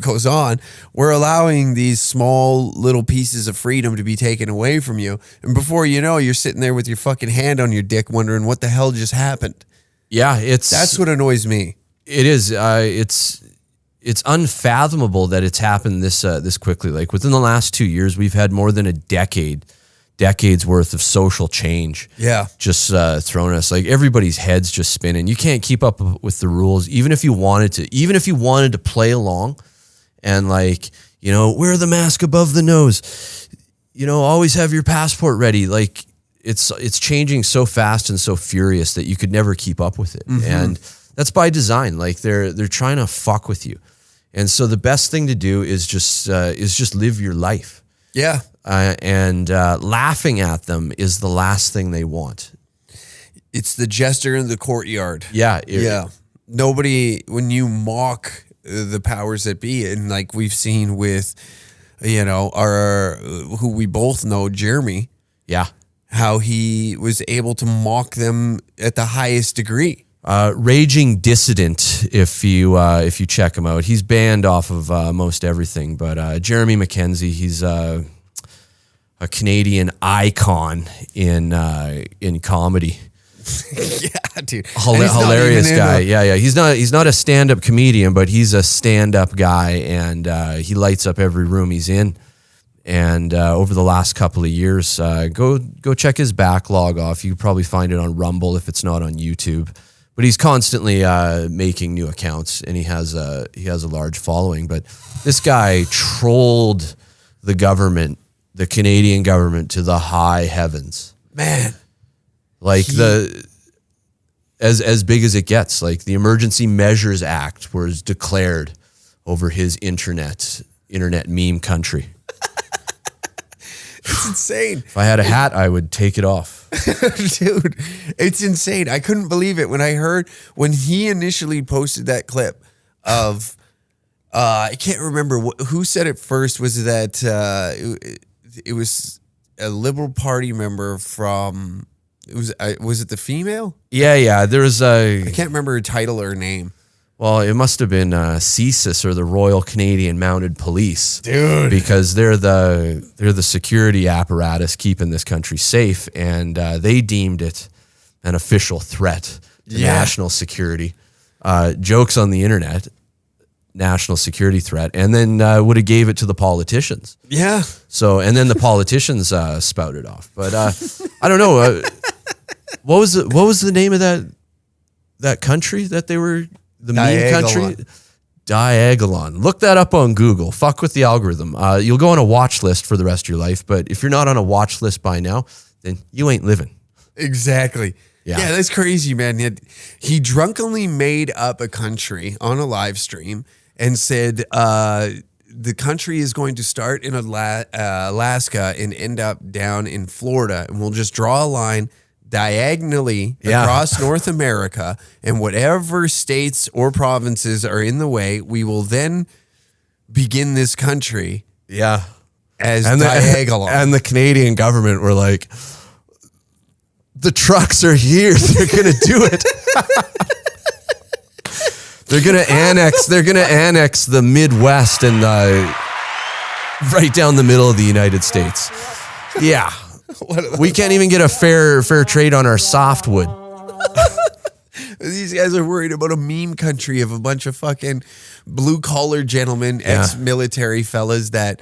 goes on, we're allowing these small little pieces of freedom to be taken away from you. And before you know, you're sitting there with your fucking hand on your dick wondering what the hell just happened. Yeah, that's what annoys me. It is. It's unfathomable that it's happened this quickly. Like within the last 2 years, we've had more than a decades worth of social change. Yeah. Just thrown at us. Like everybody's head's just spinning. You can't keep up with the rules, even if you wanted to play along and wear the mask above the nose, always have your passport ready. Like it's changing so fast and so furious that you could never keep up with it. Mm-hmm. And that's by design. Like they're trying to fuck with you. And so the best thing to do is just live your life. Yeah. And laughing at them is the last thing they want. It's the jester in the courtyard. Yeah. Yeah. Nobody, when you mock the powers that be, and like we've seen with, who we both know, Jeremy. Yeah. How he was able to mock them at the highest degree. Raging dissident, if you check him out. He's banned off of most everything. But Jeremy Mackenzie, he's a Canadian icon in comedy. Yeah, dude. Hilarious guy. Yeah. He's not a stand-up comedian, but he's a stand-up guy, and he lights up every room he's in. And over the last couple of years, go check his backlog off. You can probably find it on Rumble if it's not on YouTube. But he's constantly making new accounts, and he has a large following. But this guy trolled the government, the Canadian government, to the high heavens. Man, like as big as it gets. Like the Emergency Measures Act was declared over his internet meme country. It's insane. If I had a hat, I would take it off. Dude, it's insane. I couldn't believe it when he initially posted that clip of, I can't remember who said it first. Was that it was a Liberal Party member from, was it the female? Yeah. There was I can't remember her title or her name. Well, it must have been CSIS, or the Royal Canadian Mounted Police, dude, because they're the security apparatus keeping this country safe, and they deemed it an official threat to national security. Jokes on the internet, national security threat, and then would have gave it to the politicians. Yeah. So, and then the politicians spouted off. But I don't know. What was the name of that country that they were? The meme country, Diagolon. Look that up on Google. Fuck with the algorithm. You'll go on a watch list for the rest of your life, but if you're not on a watch list by now, then you ain't living. Exactly. Yeah, that's crazy, man. He drunkenly made up a country on a live stream and said the country is going to start in Alaska and end up down in Florida, and we'll just draw a line diagonally across North America, and whatever states or provinces are in the way, we will then begin this country. Yeah. As diagonal. And the Canadian government were like, the trucks are here. They're going to do it. They're going to annex the Midwest and right down the middle of the United States. Yeah. We can't even get a fair trade on our softwood. These guys are worried about a meme country of a bunch of fucking blue collar gentlemen, ex-military fellas that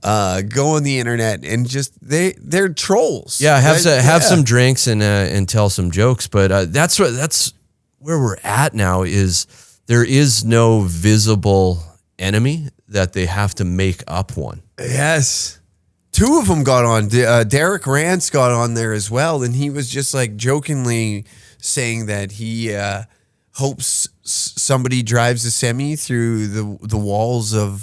go on the internet and just they're trolls. Yeah, have some drinks and tell some jokes. But that's where we're at now. Is there is no visible enemy that they have to make up one. Yes. Two of them got on. Derek Rance got on there as well, and he was just like jokingly saying that he hopes somebody drives a semi through the walls of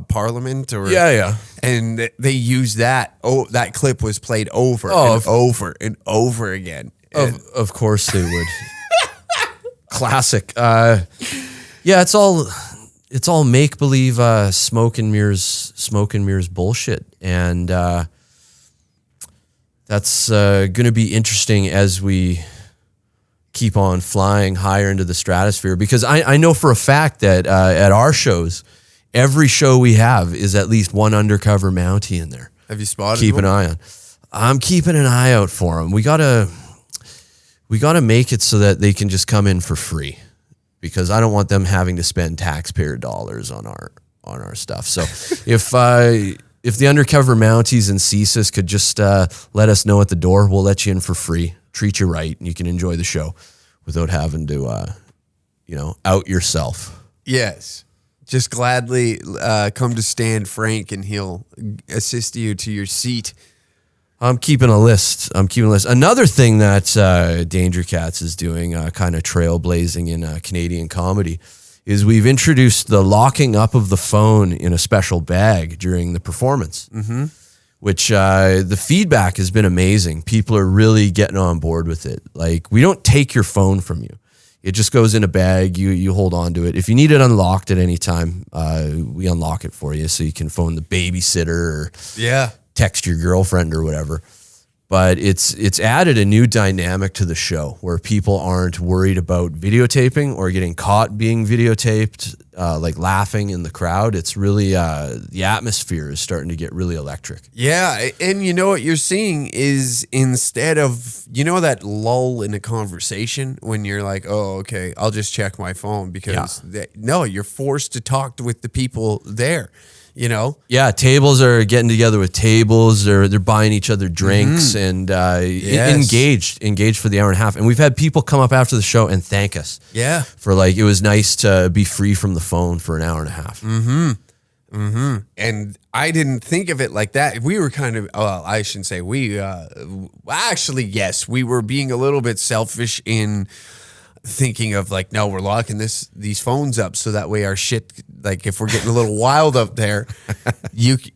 Parliament. And they used that. Oh, that clip was played over and over and over again. Of course they would. Classic. It's all make believe, smoke and mirrors bullshit, and that's going to be interesting as we keep on flying higher into the stratosphere. Because I know for a fact that at our shows, every show we have is at least one undercover Mountie in there. Have you spotted? Keep an eye on. I'm keeping an eye out for them. We gotta make it so that they can just come in for free, because I don't want them having to spend taxpayer dollars on our stuff. So if the undercover Mounties and CSIS could just let us know at the door, we'll let you in for free, treat you right, and you can enjoy the show without having to out yourself. Yes. Just gladly come to Stan Frank and he'll assist you to your seat. I'm keeping a list. Another thing that Danger Cats is doing, kind of trailblazing in Canadian comedy, is we've introduced the locking up of the phone in a special bag during the performance, which the feedback has been amazing. People are really getting on board with it. Like, we don't take your phone from you. It just goes in a bag. You hold on to it. If you need it unlocked at any time, we unlock it for you so you can phone the babysitter or text your girlfriend or whatever. But it's added a new dynamic to the show where people aren't worried about videotaping or getting caught being videotaped, like laughing in the crowd. It's really, the atmosphere is starting to get really electric. Yeah, and you know what you're seeing is, instead of, that lull in a conversation when you're like, oh, okay, I'll just check my phone, because no, you're forced to talk with the people there. Yeah, tables are getting together with tables. They're buying each other drinks and engaged for the hour and a half. And we've had people come up after the show and thank us. Yeah, for it was nice to be free from the phone for an hour and a half. And I didn't think of it like that. We were kind of, I shouldn't say we. Actually, yes, we were being a little bit selfish in thinking of like, no, we're locking these phones up so that way our shit, like if we're getting a little wild up there,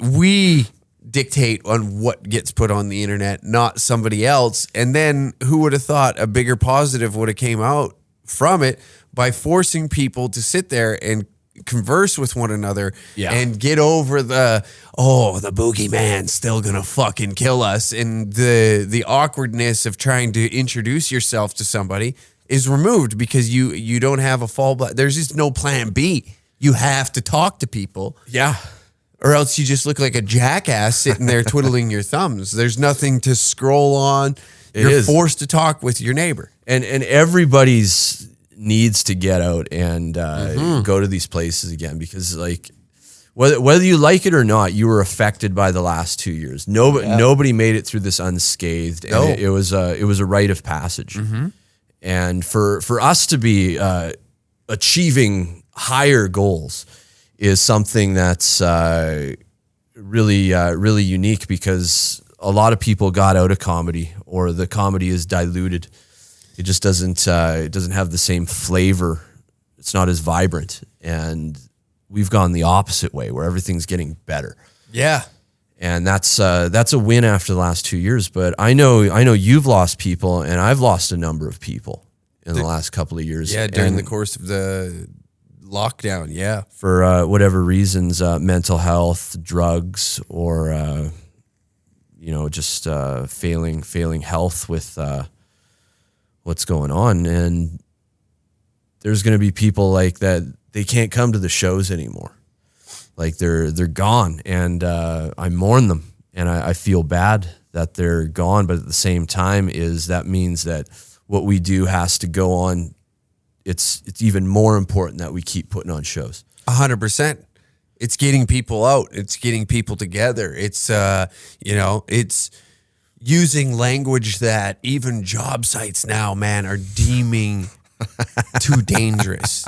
we dictate on what gets put on the internet, not somebody else. And then who would have thought a bigger positive would have came out from it by forcing people to sit there and converse with one another and get over the boogeyman's still gonna fucking kill us, and the awkwardness of trying to introduce yourself to somebody is removed because you don't have a fallback. There's just no plan B. You have to talk to people. Yeah. Or else you just look like a jackass sitting there twiddling your thumbs. There's nothing to scroll on. You're forced to talk with your neighbor. And everybody's needs to get out and go to these places again, because like whether you like it or not, you were affected by the last 2 years. Nobody made it through this unscathed. No. And it was a rite of passage. And for us to be achieving higher goals is something that's really unique, because a lot of people got out of comedy, or the comedy is diluted. It just doesn't have the same flavor. It's not as vibrant, and we've gone the opposite way, where everything's getting better. Yeah. And that's a win after the last 2 years. But I know you've lost people, and I've lost a number of people in the last couple of years. Yeah, during the course of the lockdown, yeah. For whatever reasons, mental health, drugs, or just failing health with what's going on. And there's going to be people like that. They can't come to the shows anymore. Like they're gone, and I mourn them, and I feel bad that they're gone. But at the same time, that means that what we do has to go on. It's even more important that we keep putting on shows. 100%. It's getting people out. It's getting people together. It's it's using language that even job sites now, man, are deeming too dangerous.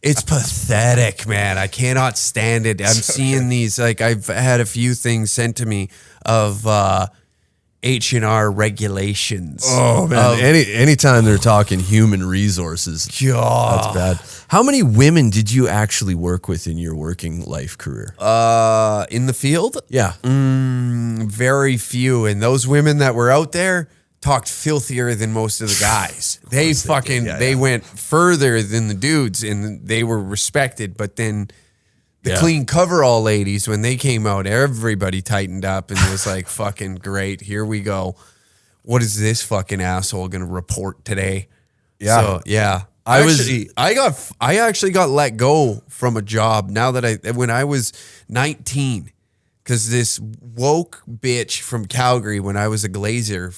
It's pathetic, man. I cannot stand it. I'm seeing these, like, I've had a few things sent to me of H&R regulations. Oh, man. Anytime they're talking human resources, God. that's bad. How many women did you actually work with in your working life career? In the field? Yeah. Very few. And those women that were out there talked filthier than most of the guys. They went further than the dudes, and they were respected. But then the clean coverall ladies, when they came out, everybody tightened up and was like, fucking great, here we go. What is this fucking asshole going to report today? Yeah. So, yeah. I actually got let go from a job when I was 19. Because this woke bitch from Calgary, when I was a glazier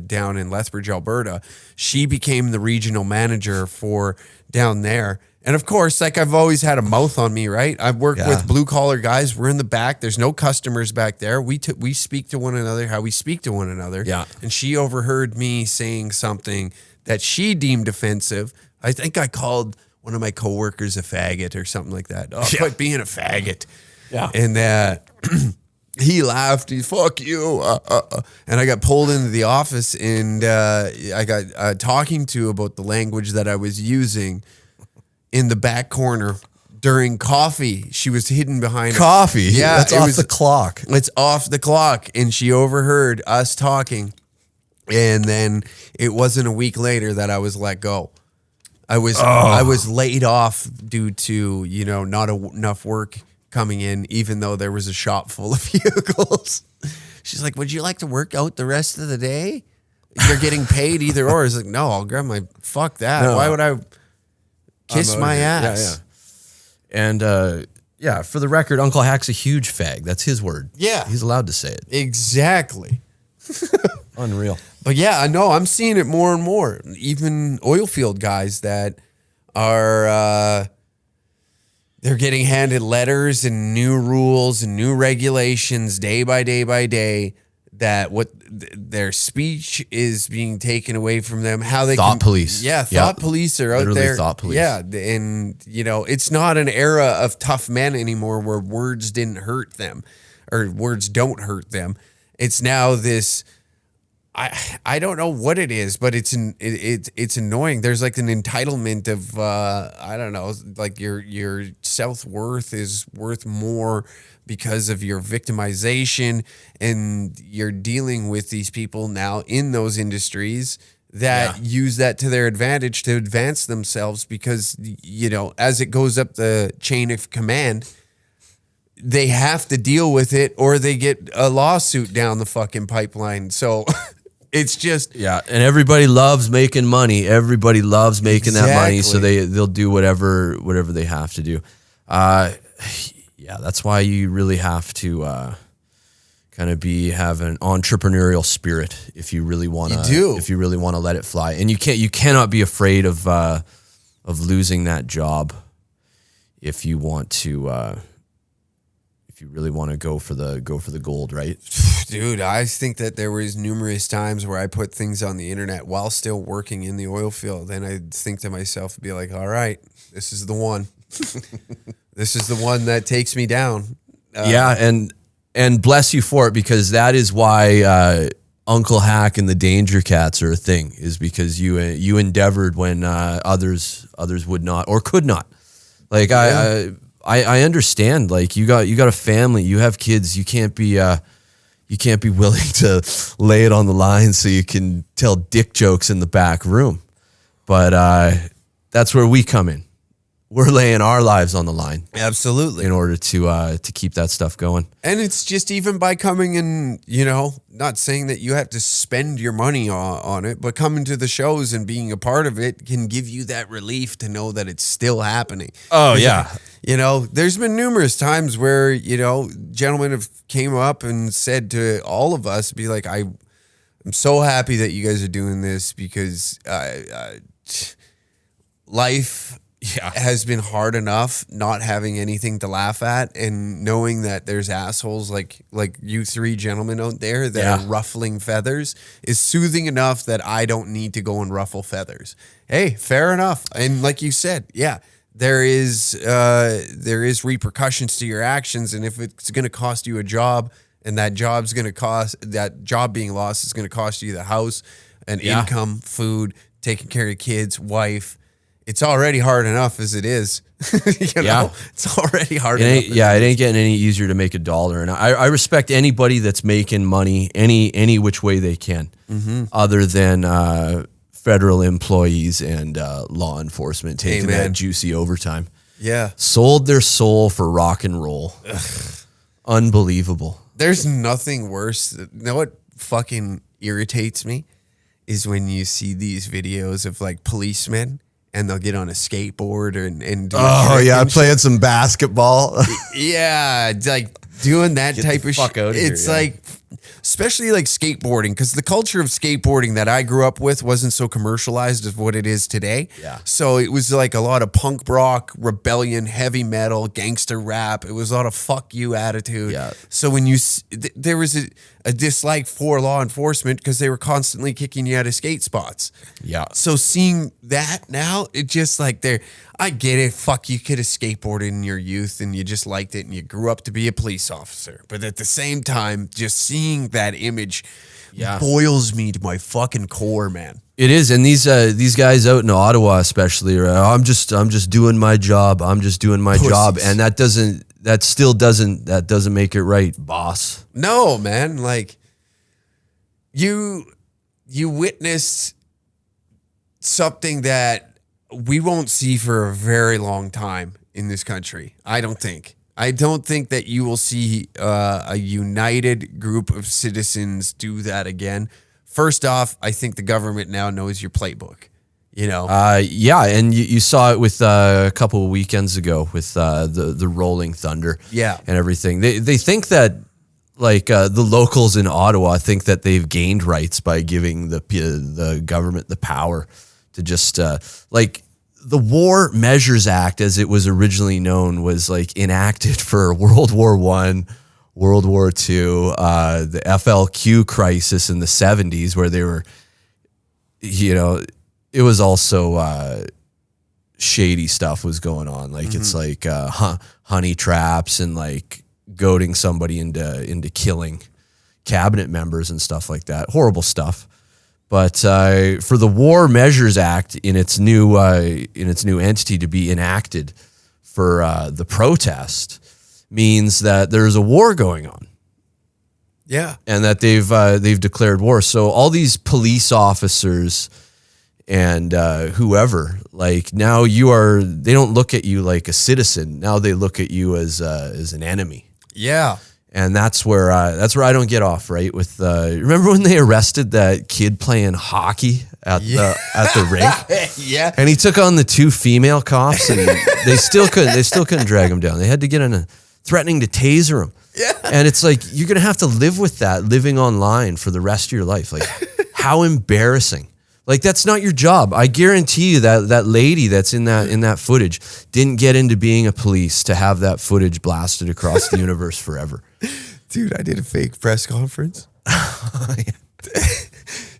down in Lethbridge, Alberta, she became the regional manager for down there. And of course, like, I've always had a mouth on me, right? I've worked with blue collar guys. We're in the back. There's no customers back there. We speak to one another how we speak to one another. Yeah. And she overheard me saying something that she deemed offensive. I think I called one of my coworkers a faggot or something like that. Oh, quit being a faggot. Yeah. And he laughed. He, fuck you. And I got pulled into the office, and I got talking to about the language that I was using in the back corner during coffee. She was hidden behind coffee. Yeah. That's off the clock. It's off the clock. And she overheard us talking. And then it wasn't a week later that I was let go. I was laid off due to, not enough work coming in, even though there was a shop full of vehicles. She's like, would you like to work out the rest of the day? You're getting paid either or. I was like, no, I'll grab my, fuck that. No. Why would I kiss my ass? Yeah. And for the record, Uncle Hack's a huge fag. That's his word. Yeah. He's allowed to say it. Exactly. Unreal. But yeah, I know, I'm seeing it more and more. Even oil field guys that are, they're getting handed letters and new rules and new regulations day by day by day, that their speech is being taken away from them. How they police. Yeah, thought police are out Literally there. Thought police. Yeah, and it's not an era of tough men anymore where words didn't hurt them or words don't hurt them. It's now this. I don't know what it is, but it's annoying. There's like an entitlement of I don't know, like your self-worth is worth more because of your victimization, and you're dealing with these people now in those industries that use that to their advantage to advance themselves, because as it goes up the chain of command, they have to deal with it or they get a lawsuit down the fucking pipeline. So it's just... Yeah, and everybody loves making money. Everybody loves making that money, so they'll do whatever they have to do. That's why you really have to kind of have an entrepreneurial spirit if you really want to. If you really want to let it fly, and you cannot be afraid of losing that job if you want to you really want to go for the gold, right? Dude, I think that there was numerous times where I put things on the internet while still working in the oil field, and I'd think to myself, be like, all right, this is the one. This is the one that takes me down. And bless you for it, because that is why Uncle Hack and the Danger Cats are a thing, is because you endeavored when others would not or could not. Like I understand. Like you got a family, you have kids, you can't be willing to lay it on the line so you can tell dick jokes in the back room. But that's where we come in. We're laying our lives on the line. Absolutely. In order to keep that stuff going. And it's just even by coming in, you know, not saying that you have to spend your money on it, but coming to the shows and being a part of it can give you that relief to know that it's still happening. Oh, yeah. You know, there's been numerous times where, you know, gentlemen have came up and said to all of us, be like, I'm so happy that you guys are doing this, because life has been hard enough not having anything to laugh at, and knowing that there's assholes like you three gentlemen out there that are ruffling feathers is soothing enough that I don't need to go and ruffle feathers. Hey, fair enough. And like you said, there is repercussions to your actions, and if it's going to cost you a job, and that job being lost is going to cost you the house and income, food, taking care of kids, wife. It's already hard enough as it is. You know, it's already hard enough. It ain't getting any easier to make a dollar. And I respect anybody that's making money any which way they can, other than federal employees and law enforcement taking that juicy overtime. Yeah. Sold their soul for rock and roll. Unbelievable. There's nothing worse. You know what fucking irritates me is when you see these videos of like policemen, and they'll get on a skateboard and do playing some basketball. Like doing that type of shit. It's like, especially like skateboarding, because the culture of skateboarding that I grew up with wasn't so commercialized as what it is today. Yeah. So it was like a lot of punk rock, rebellion, heavy metal, gangster rap. It was a lot of fuck you attitude. Yeah. So when there was a dislike for law enforcement because they were constantly kicking you out of skate spots. Yeah. So seeing that now, it just like I get it. Fuck, you could have skateboarded in your youth and you just liked it and you grew up to be a police officer. But at the same time, just seeing that image boils me to my fucking core, man. It is, and these guys out in Ottawa, especially, are, I'm just doing my job. I'm just doing my job, and that doesn't make it right, boss. No, man. Like you witnessed something that we won't see for a very long time in this country. I don't think that you will see a united group of citizens do that again. First off, I think the government now knows your playbook, you know? And you saw it with a couple of weekends ago with the Rolling Thunder and everything. They think that, like, the locals in Ottawa think that they've gained rights by giving the government the power to just, like, the War Measures Act, as it was originally known, was, like, enacted for World War I, World War II, the FLQ crisis in the 70s, where they were, you know, it was also shady stuff was going on. Like it's like honey traps and like goading somebody into killing cabinet members and stuff like that. Horrible stuff. But for the War Measures Act in its new entity to be enacted for the protest means that there's a war going on. Yeah. And that they've declared war. So all these police officers and whoever, like, now they don't look at you like a citizen. Now they look at you as an enemy. Yeah. And that's where I don't get off, right? With remember when they arrested that kid playing hockey at the rink? Yeah. And he took on the two female cops, and they still couldn't drag him down. They had to get in threatening to taser him. Yeah. And it's like, you're gonna have to live with that living online for the rest of your life. Like, how embarrassing. Like, that's not your job. I guarantee you that lady that's in that footage didn't get into being a police to have that footage blasted across the universe forever. Dude, I did a fake press conference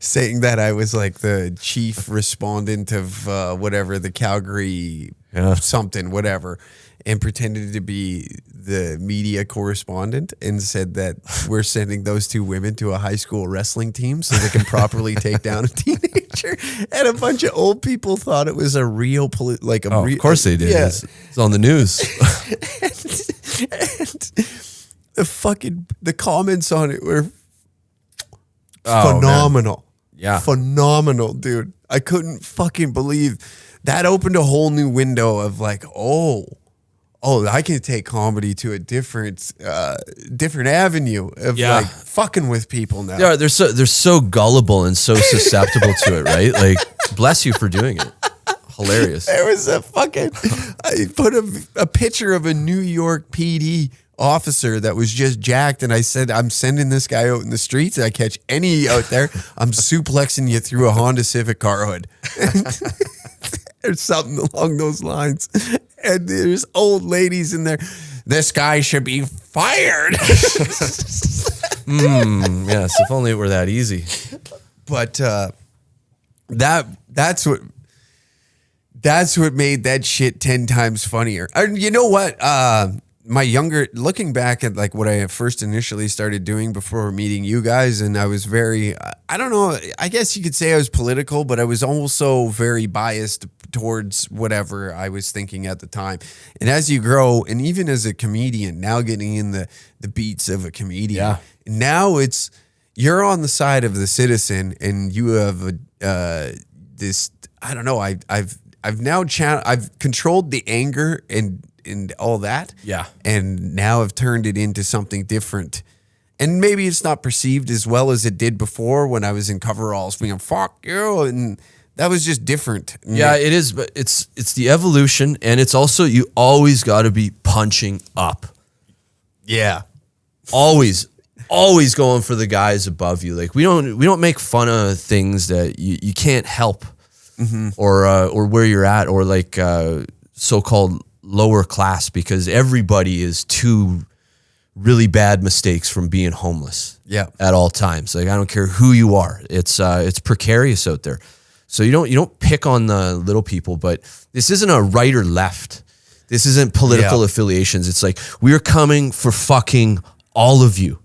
saying that I was like the chief respondent of whatever, the Calgary something, whatever, and pretended to be the media correspondent and said that we're sending those two women to a high school wrestling team so they can properly take down a teenager. And a bunch of old people thought it was a real, of course they did. Yeah. It's on the news. and the comments on it were phenomenal. Yeah. Phenomenal, dude. I couldn't fucking believe that opened a whole new window of like, oh, I can take comedy to a different avenue of like fucking with people now. Yeah, they're so gullible and so susceptible to it, right? Like, bless you for doing it. Hilarious. There was I put a picture of a New York PD officer that was just jacked, and I said, I'm sending this guy out in the streets. I catch any out there, I'm suplexing you through a Honda Civic car hood. Or something along those lines. And there's old ladies in there. This guy should be fired. Yes, if only it were that easy. But that's what made that shit 10 times funnier. And you know what? Looking back at like what I first initially started doing before meeting you guys, and I was very, I don't know, I guess you could say I was political, but I was also very biased towards whatever I was thinking at the time. And as you grow, and even as a comedian, now getting in the beats of a comedian, now you're on the side of the citizen, and you have this, I don't know, I've controlled the anger and all that. Yeah. And now I've turned it into something different. And maybe it's not perceived as well as it did before when I was in coveralls being fuck you, and that was just different. Yeah, it is, but it's the evolution, and it's also, you always got to be punching up. Yeah. Always going for the guys above you. Like, we don't make fun of things that you can't help, or where you're at, or like so-called lower class, because everybody is two really bad mistakes from being homeless. Yeah, at all times. Like, I don't care who you are. It's precarious out there. So you don't pick on the little people, but this isn't a right or left. This isn't political affiliations. It's like, we're coming for fucking all of you,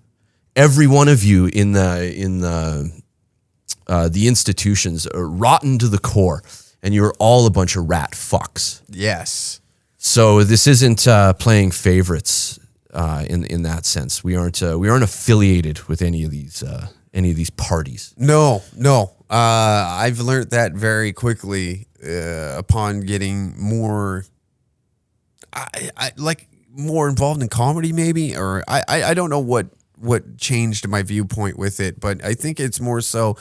every one of you in the institutions are rotten to the core, and you're all a bunch of rat fucks. Yes. So this isn't playing favorites in that sense. We aren't affiliated with any of these parties. No. I've learned that very quickly upon getting more, I like more involved in comedy, maybe, or I don't know what changed my viewpoint with it, but I think it's more so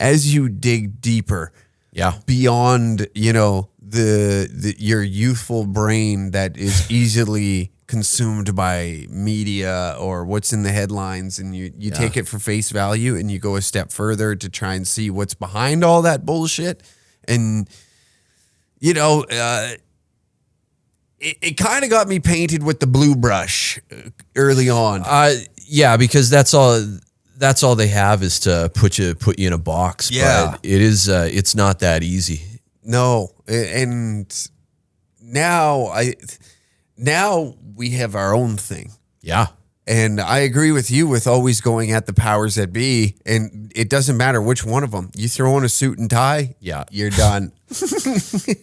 as you dig deeper, beyond your youthful brain that is easily consumed by media or what's in the headlines, and you take it for face value, and you go a step further to try and see what's behind all that bullshit. And it kind of got me painted with the blue brush early on. Because that's all they have is to put you in a box. Yeah. But it's not that easy. No. And now we have our own thing. Yeah. And I agree with you with always going at the powers that be. And it doesn't matter which one of them. You throw on a suit and tie, you're done.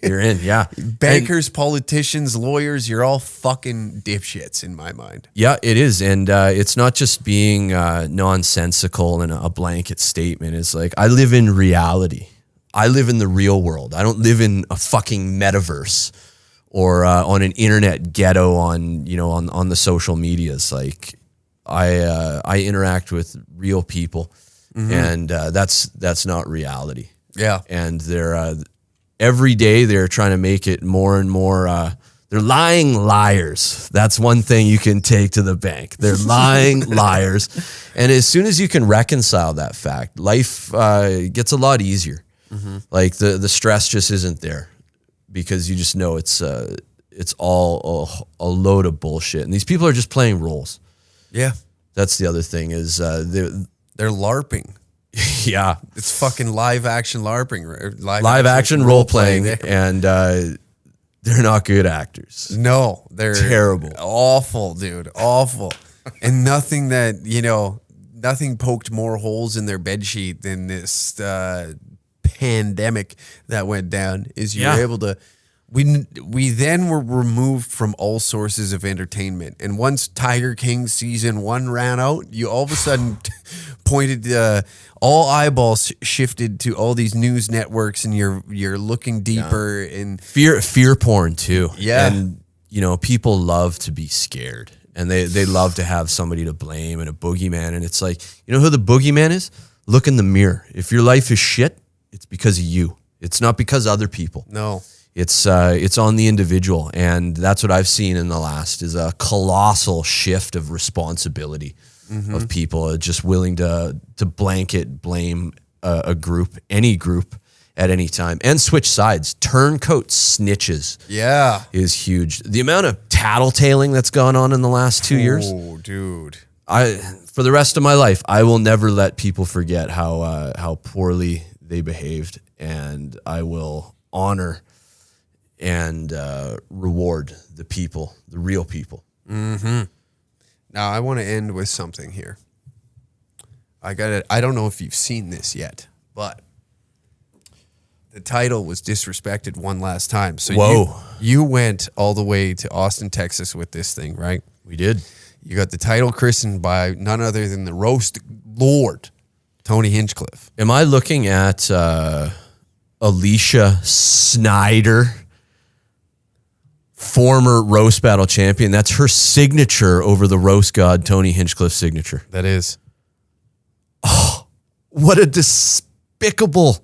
You're in, yeah. Bankers, politicians, lawyers, you're all fucking dipshits in my mind. Yeah, it is. And it's not just being nonsensical and a blanket statement. It's like, I live in reality. I live in the real world. I don't live in a fucking metaverse or on an internet ghetto on the social medias. Like, I interact with real people, and that's not reality. Yeah. And they're every day they're trying to make it more and more. They're lying liars. That's one thing you can take to the bank. They're lying liars. And as soon as you can reconcile that fact, life gets a lot easier. Like the stress just isn't there because you just know it's all a load of bullshit. And these people are just playing roles. Yeah. That's the other thing is They're LARPing. yeah, It's fucking live action LARPing. live action role playing, and they're not good actors. No, they're Terrible. Awful, dude. Awful. And nothing poked more holes in their bedsheet than this pandemic that went down. Is you were able to. We then were removed from all sources of entertainment, and once Tiger King season 1 ran out, you all of a sudden pointed all eyeballs shifted to all these news networks, and you're looking deeper in Fear porn too. Yeah. And people love to be scared, and they love to have somebody to blame and a boogeyman. And it's like, who the boogeyman is? Look in the mirror. If your life is shit, it's because of you. It's not because of other people. no. It's on the individual, and that's what I've seen in the last is a colossal shift of responsibility of people just willing to blanket blame a group, any group at any time, and switch sides. Turncoat snitches, is huge. The amount of tattletaling that's gone on in the last 2 years. Oh, dude. For the rest of my life, I will never let people forget how poorly they behaved, and I will honor and reward the people, the real people. Now I want to end with something here. I don't know if you've seen this yet, but the title was disrespected one last time. So Whoa. you went all the way to Austin, Texas with this thing, right? We did. You got the title christened by none other than the roast lord, Tony Hinchcliffe. Am I looking at Alicia Schneider, former roast battle champion? That's her signature over the roast god Tony Hinchcliffe's signature. That is. What a despicable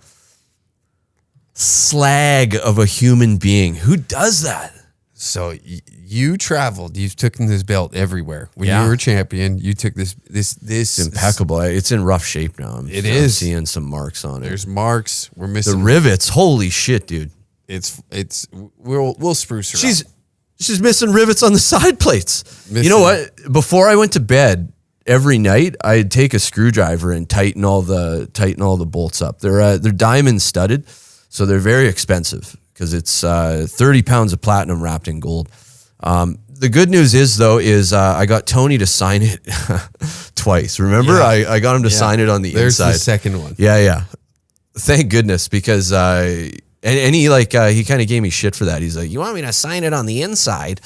slag of a human being. Who does that? So you traveled. You've taken this belt everywhere. When Yeah. you were a champion, you took this. It's impeccable. It's in rough shape now. I'm seeing some marks on it. There's marks. We're The missing rivets. Holy shit, dude. We'll spruce her up. She's missing rivets on the side plates. Missing. You know what? Before I went to bed every night, I'd take a screwdriver and tighten all the bolts up. They're diamond studded, so they're very expensive because it's 30 pounds of platinum wrapped in gold. The good news is I got Tony to sign it twice. Remember, Yeah. I got him to sign it on the inside. There's the second one. Yeah. Thank goodness, because and he he kind of gave me shit for that. He's like, "You want me to sign it on the inside?"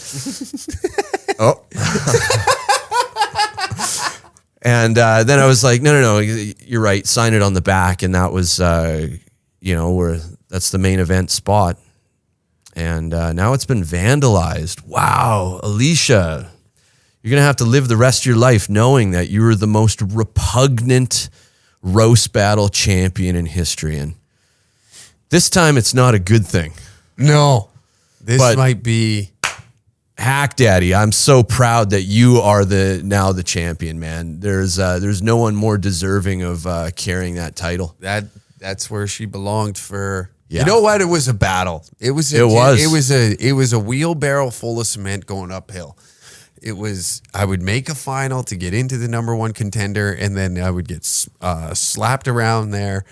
Oh. And then I was like, no, you're right. Sign it on the back. And that was, where that's the main event spot. And now it's been vandalized. Wow, Alicia, you're going to have to live the rest of your life knowing that you were the most repugnant roast battle champion in history. And this time it's not a good thing. No, this But- might be. Hack Daddy, I'm so proud that you are now the champion, man. There's no one more deserving of carrying that title. That's where she belonged for. Yeah. You know what? It was a battle. It was a wheelbarrow full of cement going uphill. I would make a final to get into the number one contender, and then I would get slapped around there.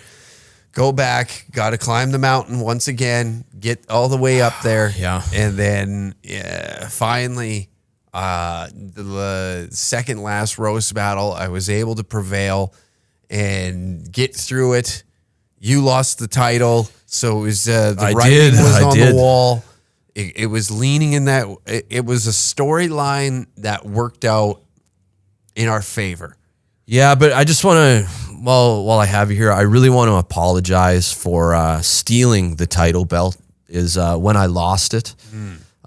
Go back, got to climb the mountain once again, get all the way up there. Yeah. And then finally, the second last roast battle, I was able to prevail and get through it. You lost the title, so it was the writing was on the wall. It was leaning in that. It was a storyline that worked out in our favor. Yeah, but I just want to, while I have you here, I really want to apologize for stealing the title belt. When I lost it,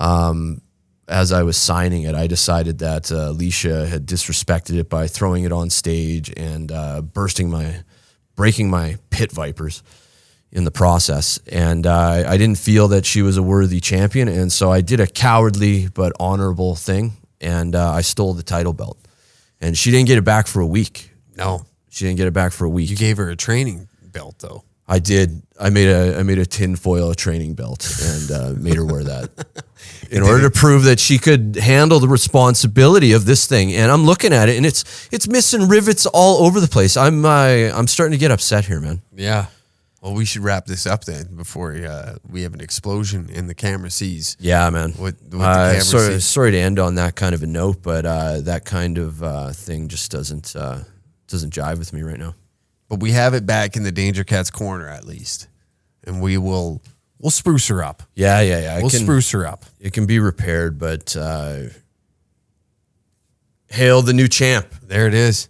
as I was signing it, I decided that Alicia had disrespected it by throwing it on stage and breaking my pit vipers in the process. And I didn't feel that she was a worthy champion, and so I did a cowardly but honorable thing, and I stole the title belt. And she didn't get it back for a week. No, She didn't get it back for a week. you gave her a training belt though. I did. I made a tinfoil training belt and made her wear that in order to prove that she could handle the responsibility of this thing. And I'm looking at it, and it's missing rivets all over the place. I'm starting to get upset here, man. Yeah. Well, we should wrap this up then before we have an explosion and the camera sees. Yeah, man. What the camera sees. Sorry to end on that kind of a note, but that kind of thing just doesn't jive with me right now. But we have it back in the Danger Cat's corner at least, and we'll spruce her up. Yeah. We'll spruce her up. It can be repaired, but hail the new champ. There it is.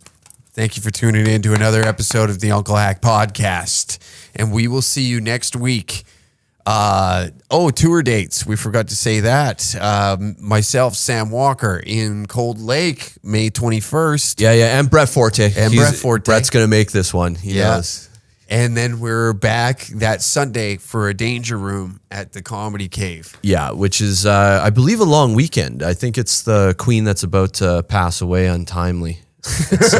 Thank you for tuning in to another episode of the Uncle Hack Podcast, and we will see you next week. Tour dates. We forgot to say that. Myself, Sam Walker, in Cold Lake, May 21st. Yeah, and Brett Forte. Brett's going to make this one. He knows. And then we're back that Sunday for a Danger Room at the Comedy Cave. Yeah, which is, I believe, a long weekend. I think it's the queen that's about to pass away untimely. It's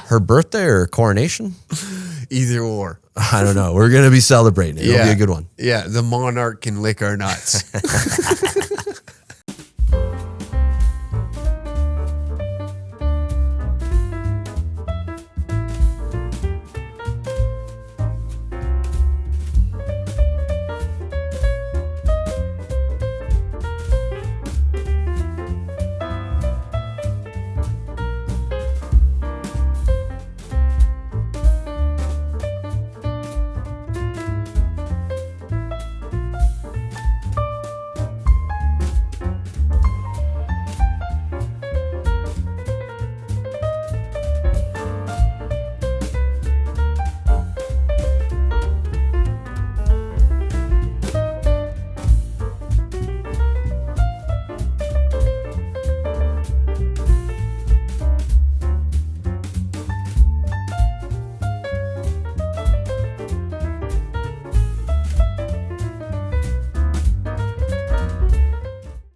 her birthday or coronation? Either or. I don't know. We're going to be celebrating. It'll be a good one. Yeah, the monarch can lick our nuts.